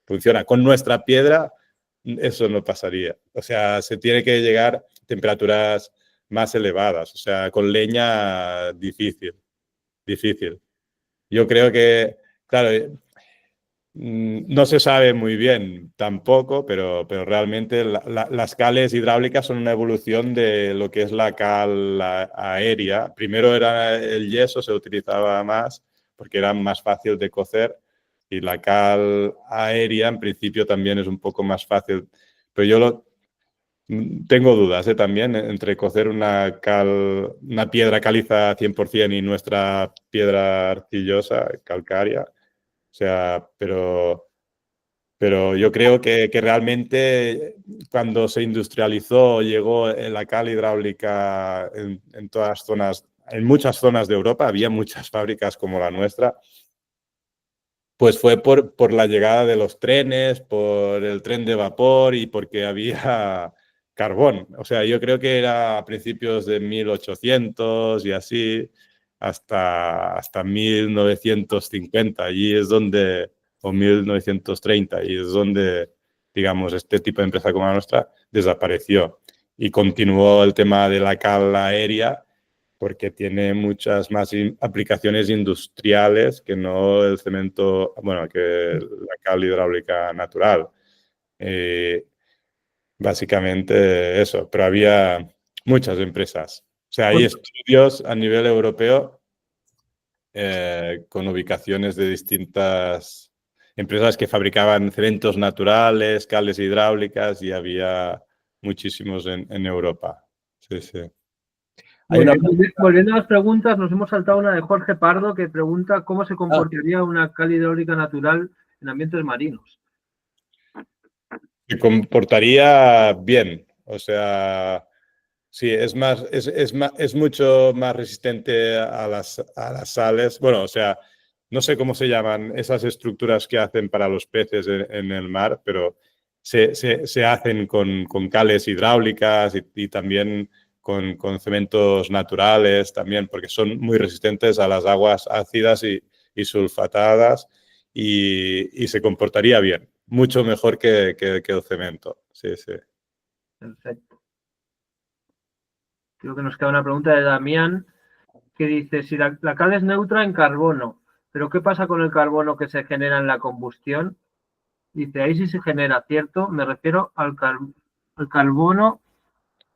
funciona. Con nuestra piedra eso no pasaría, o sea, se tiene que llegar a temperaturas más elevadas, o sea, con leña difícil. Yo creo que, claro, no se sabe muy bien tampoco, pero realmente las cales hidráulicas son una evolución de lo que es la cal aérea. Primero era el yeso, se utilizaba más porque era más fácil de cocer, y la cal aérea en principio también es un poco más fácil. Pero yo tengo dudas también entre cocer una piedra caliza 100% y nuestra piedra arcillosa, calcárea. O sea, pero yo creo que realmente cuando se industrializó, llegó la cal hidráulica en todas zonas, en muchas zonas de Europa, había muchas fábricas como la nuestra, pues fue por la llegada de los trenes, por el tren de vapor y porque había carbón. O sea, yo creo que era a principios de 1800 y así, hasta 1950. Allí es donde, o 1930, y es donde, digamos, este tipo de empresa como la nuestra desapareció. Y continuó el tema de la cal aérea, porque tiene muchas más aplicaciones industriales que no el cemento, bueno, que la cal hidráulica natural. Básicamente eso, pero había muchas empresas. O sea, hay estudios a nivel europeo con ubicaciones de distintas empresas que fabricaban cementos naturales, cales hidráulicas, y había muchísimos en Europa. Sí, sí. Volviendo a las preguntas, nos hemos saltado una de Jorge Pardo que pregunta cómo se comportaría una cal hidráulica natural en ambientes marinos. Se comportaría bien, o sea, sí, es mucho más resistente a las sales. Bueno, o sea, no sé cómo se llaman esas estructuras que hacen para los peces en el mar, pero se hacen con cales hidráulicas y también con cementos naturales también, porque son muy resistentes a las aguas ácidas y sulfatadas, y se comportaría bien, mucho mejor que el cemento. Sí, sí. Perfecto. Creo que nos queda una pregunta de Damián que dice, si la cal es neutra en carbono, pero ¿qué pasa con el carbono que se genera en la combustión? Dice, ahí sí se genera, ¿cierto? Me refiero al carbono,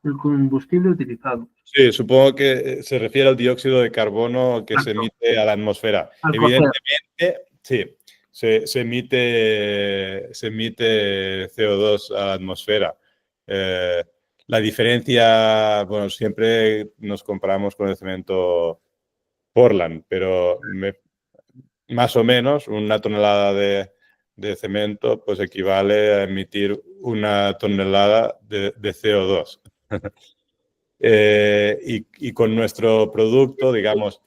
el combustible utilizado. Sí, supongo que se refiere al dióxido de carbono que se emite a la atmósfera. Evidentemente, sí, se emite CO2 a la atmósfera. La diferencia, bueno, siempre nos comparamos con el cemento Portland, pero más o menos una tonelada de cemento pues equivale a emitir una tonelada de CO2. Y con nuestro producto, digamos,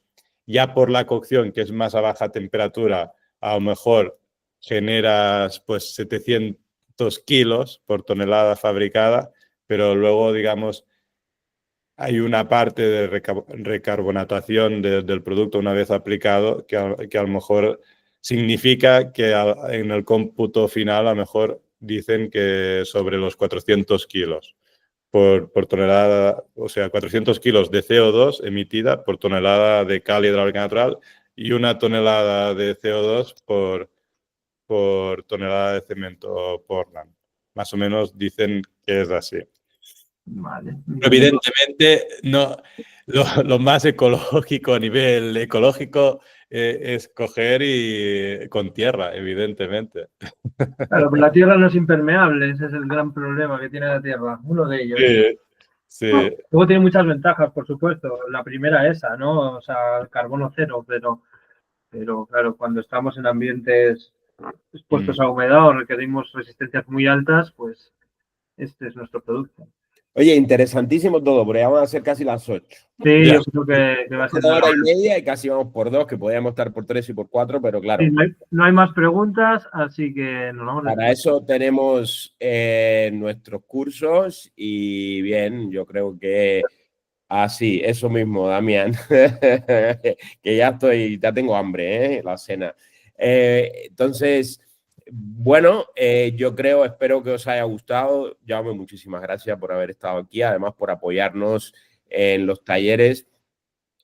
ya por la cocción, que es más a baja temperatura, a lo mejor generas pues 700 kilos por tonelada fabricada, pero luego, digamos, hay una parte de recarbonatación del producto una vez aplicado que a lo mejor significa que en el cómputo final a lo mejor dicen que sobre los 400 kilos por tonelada, o sea, 400 kilos de CO2 emitida por tonelada de cal hidráulica natural y una tonelada de CO2 por tonelada de cemento Portland. Más o menos dicen que es así. Vale. Evidentemente, no, lo más ecológico a nivel ecológico es coger y con tierra, evidentemente. Claro, pero la tierra no es impermeable, ese es el gran problema que tiene la tierra, uno de ellos. Sí. Luego tiene muchas ventajas, por supuesto. La primera esa, ¿no? O sea, el carbono cero, pero claro, cuando estamos en ambientes expuestos a humedad o requerimos resistencias muy altas, pues este es nuestro producto. Oye, interesantísimo todo, pero ya van a ser casi las 8. Sí, Ya. yo creo que va a ser Una hora y media y casi vamos por 2, que podríamos estar por 3 y por 4, pero claro. Sí, no hay más preguntas, así que nos vamos. Para eso tenemos nuestros cursos y bien, yo creo que así, eso mismo, Damián, que ya tengo hambre, la cena. Entonces, bueno, yo creo, espero que os haya gustado. Jaume, muchísimas gracias por haber estado aquí, además por apoyarnos en los talleres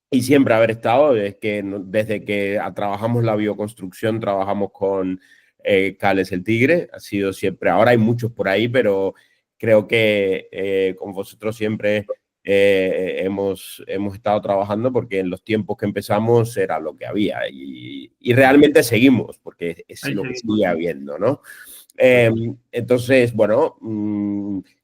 y siempre haber estado, desde que trabajamos la bioconstrucción, trabajamos con Cales el Tigre, ha sido siempre, ahora hay muchos por ahí, pero creo que con vosotros siempre hemos estado trabajando porque en los tiempos que empezamos era lo que había y realmente seguimos, porque es lo que sigue habiendo, ¿no? Entonces, bueno,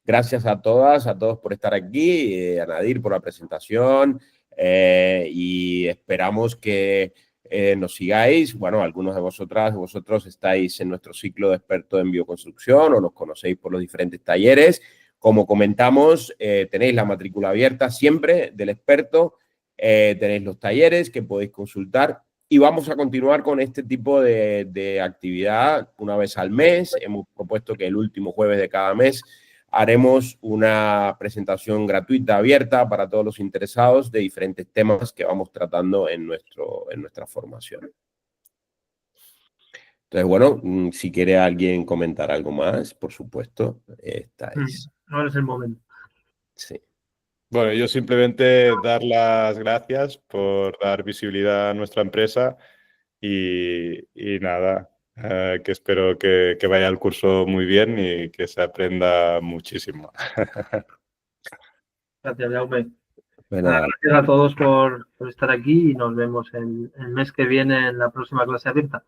gracias a todas, a todos por estar aquí, a Nadir por la presentación, y esperamos que nos sigáis. Bueno, algunos de vosotros estáis en nuestro ciclo de expertos en bioconstrucción o nos conocéis por los diferentes talleres. Como comentamos, tenéis la matrícula abierta siempre del experto, tenéis los talleres que podéis consultar y vamos a continuar con este tipo de actividad una vez al mes. Hemos propuesto que el último jueves de cada mes haremos una presentación gratuita, abierta para todos los interesados de diferentes temas que vamos tratando en nuestra formación. Entonces, bueno, si quiere alguien comentar algo más, por supuesto, estáis. Ahora es el momento. Sí. Bueno, yo simplemente dar las gracias por dar visibilidad a nuestra empresa y nada, que espero que vaya el curso muy bien y que se aprenda muchísimo. Gracias, Jaume. Bueno, gracias a todos por estar aquí y nos vemos el mes que viene en la próxima clase abierta.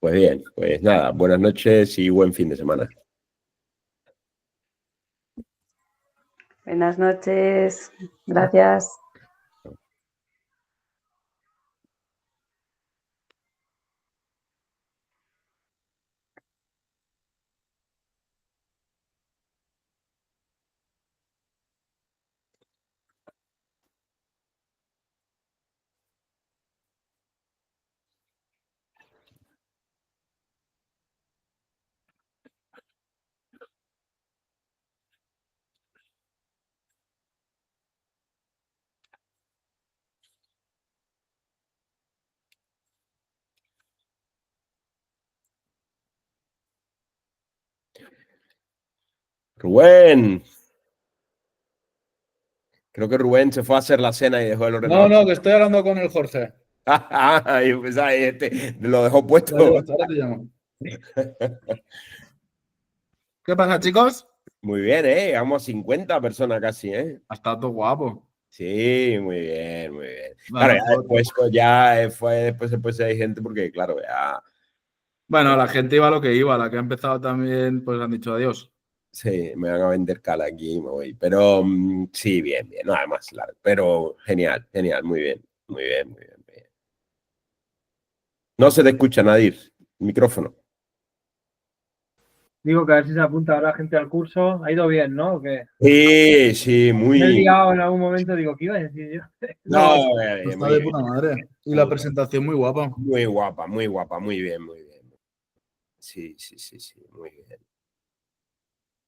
pues bien, pues nada, buenas noches y buen fin de semana. Buenas noches, gracias. Rubén. Creo que Rubén se fue a hacer la cena y dejó el ordenador. No, que estoy hablando con el Jorge. Lo dejó puesto. Ahora te llamo. ¿Qué pasa, chicos? Muy bien, Llegamos a 50 personas casi, Ha estado todo guapo. Sí, muy bien, muy bien. Bueno, claro, después hay gente porque, claro, ya... Bueno, la gente iba a lo que iba. La que ha empezado también, pues han dicho adiós. Sí, me van a vender cala aquí y me voy. Pero sí, bien, bien. No, además, claro. Pero genial, genial, muy bien, muy bien, muy bien, muy bien. No se te escucha, Nadir. Micrófono. Digo que a ver si se apunta ahora gente al curso. Ha ido bien, ¿no? ¿O qué? Sí, sí, muy... Me he liado en algún momento, digo, ¿qué iba a decir yo? No, Está de puta madre. Y la presentación muy guapa. Muy guapa, muy bien, muy bien. Sí, sí, sí, sí, muy bien.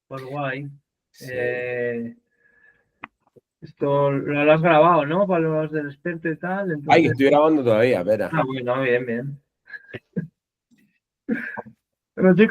Pues guay. Sí. Esto lo has grabado, ¿no? Para los del experto y tal. Entonces... Ay, estoy grabando todavía, espera. Ah, bueno, bien, bien. Pero chicos,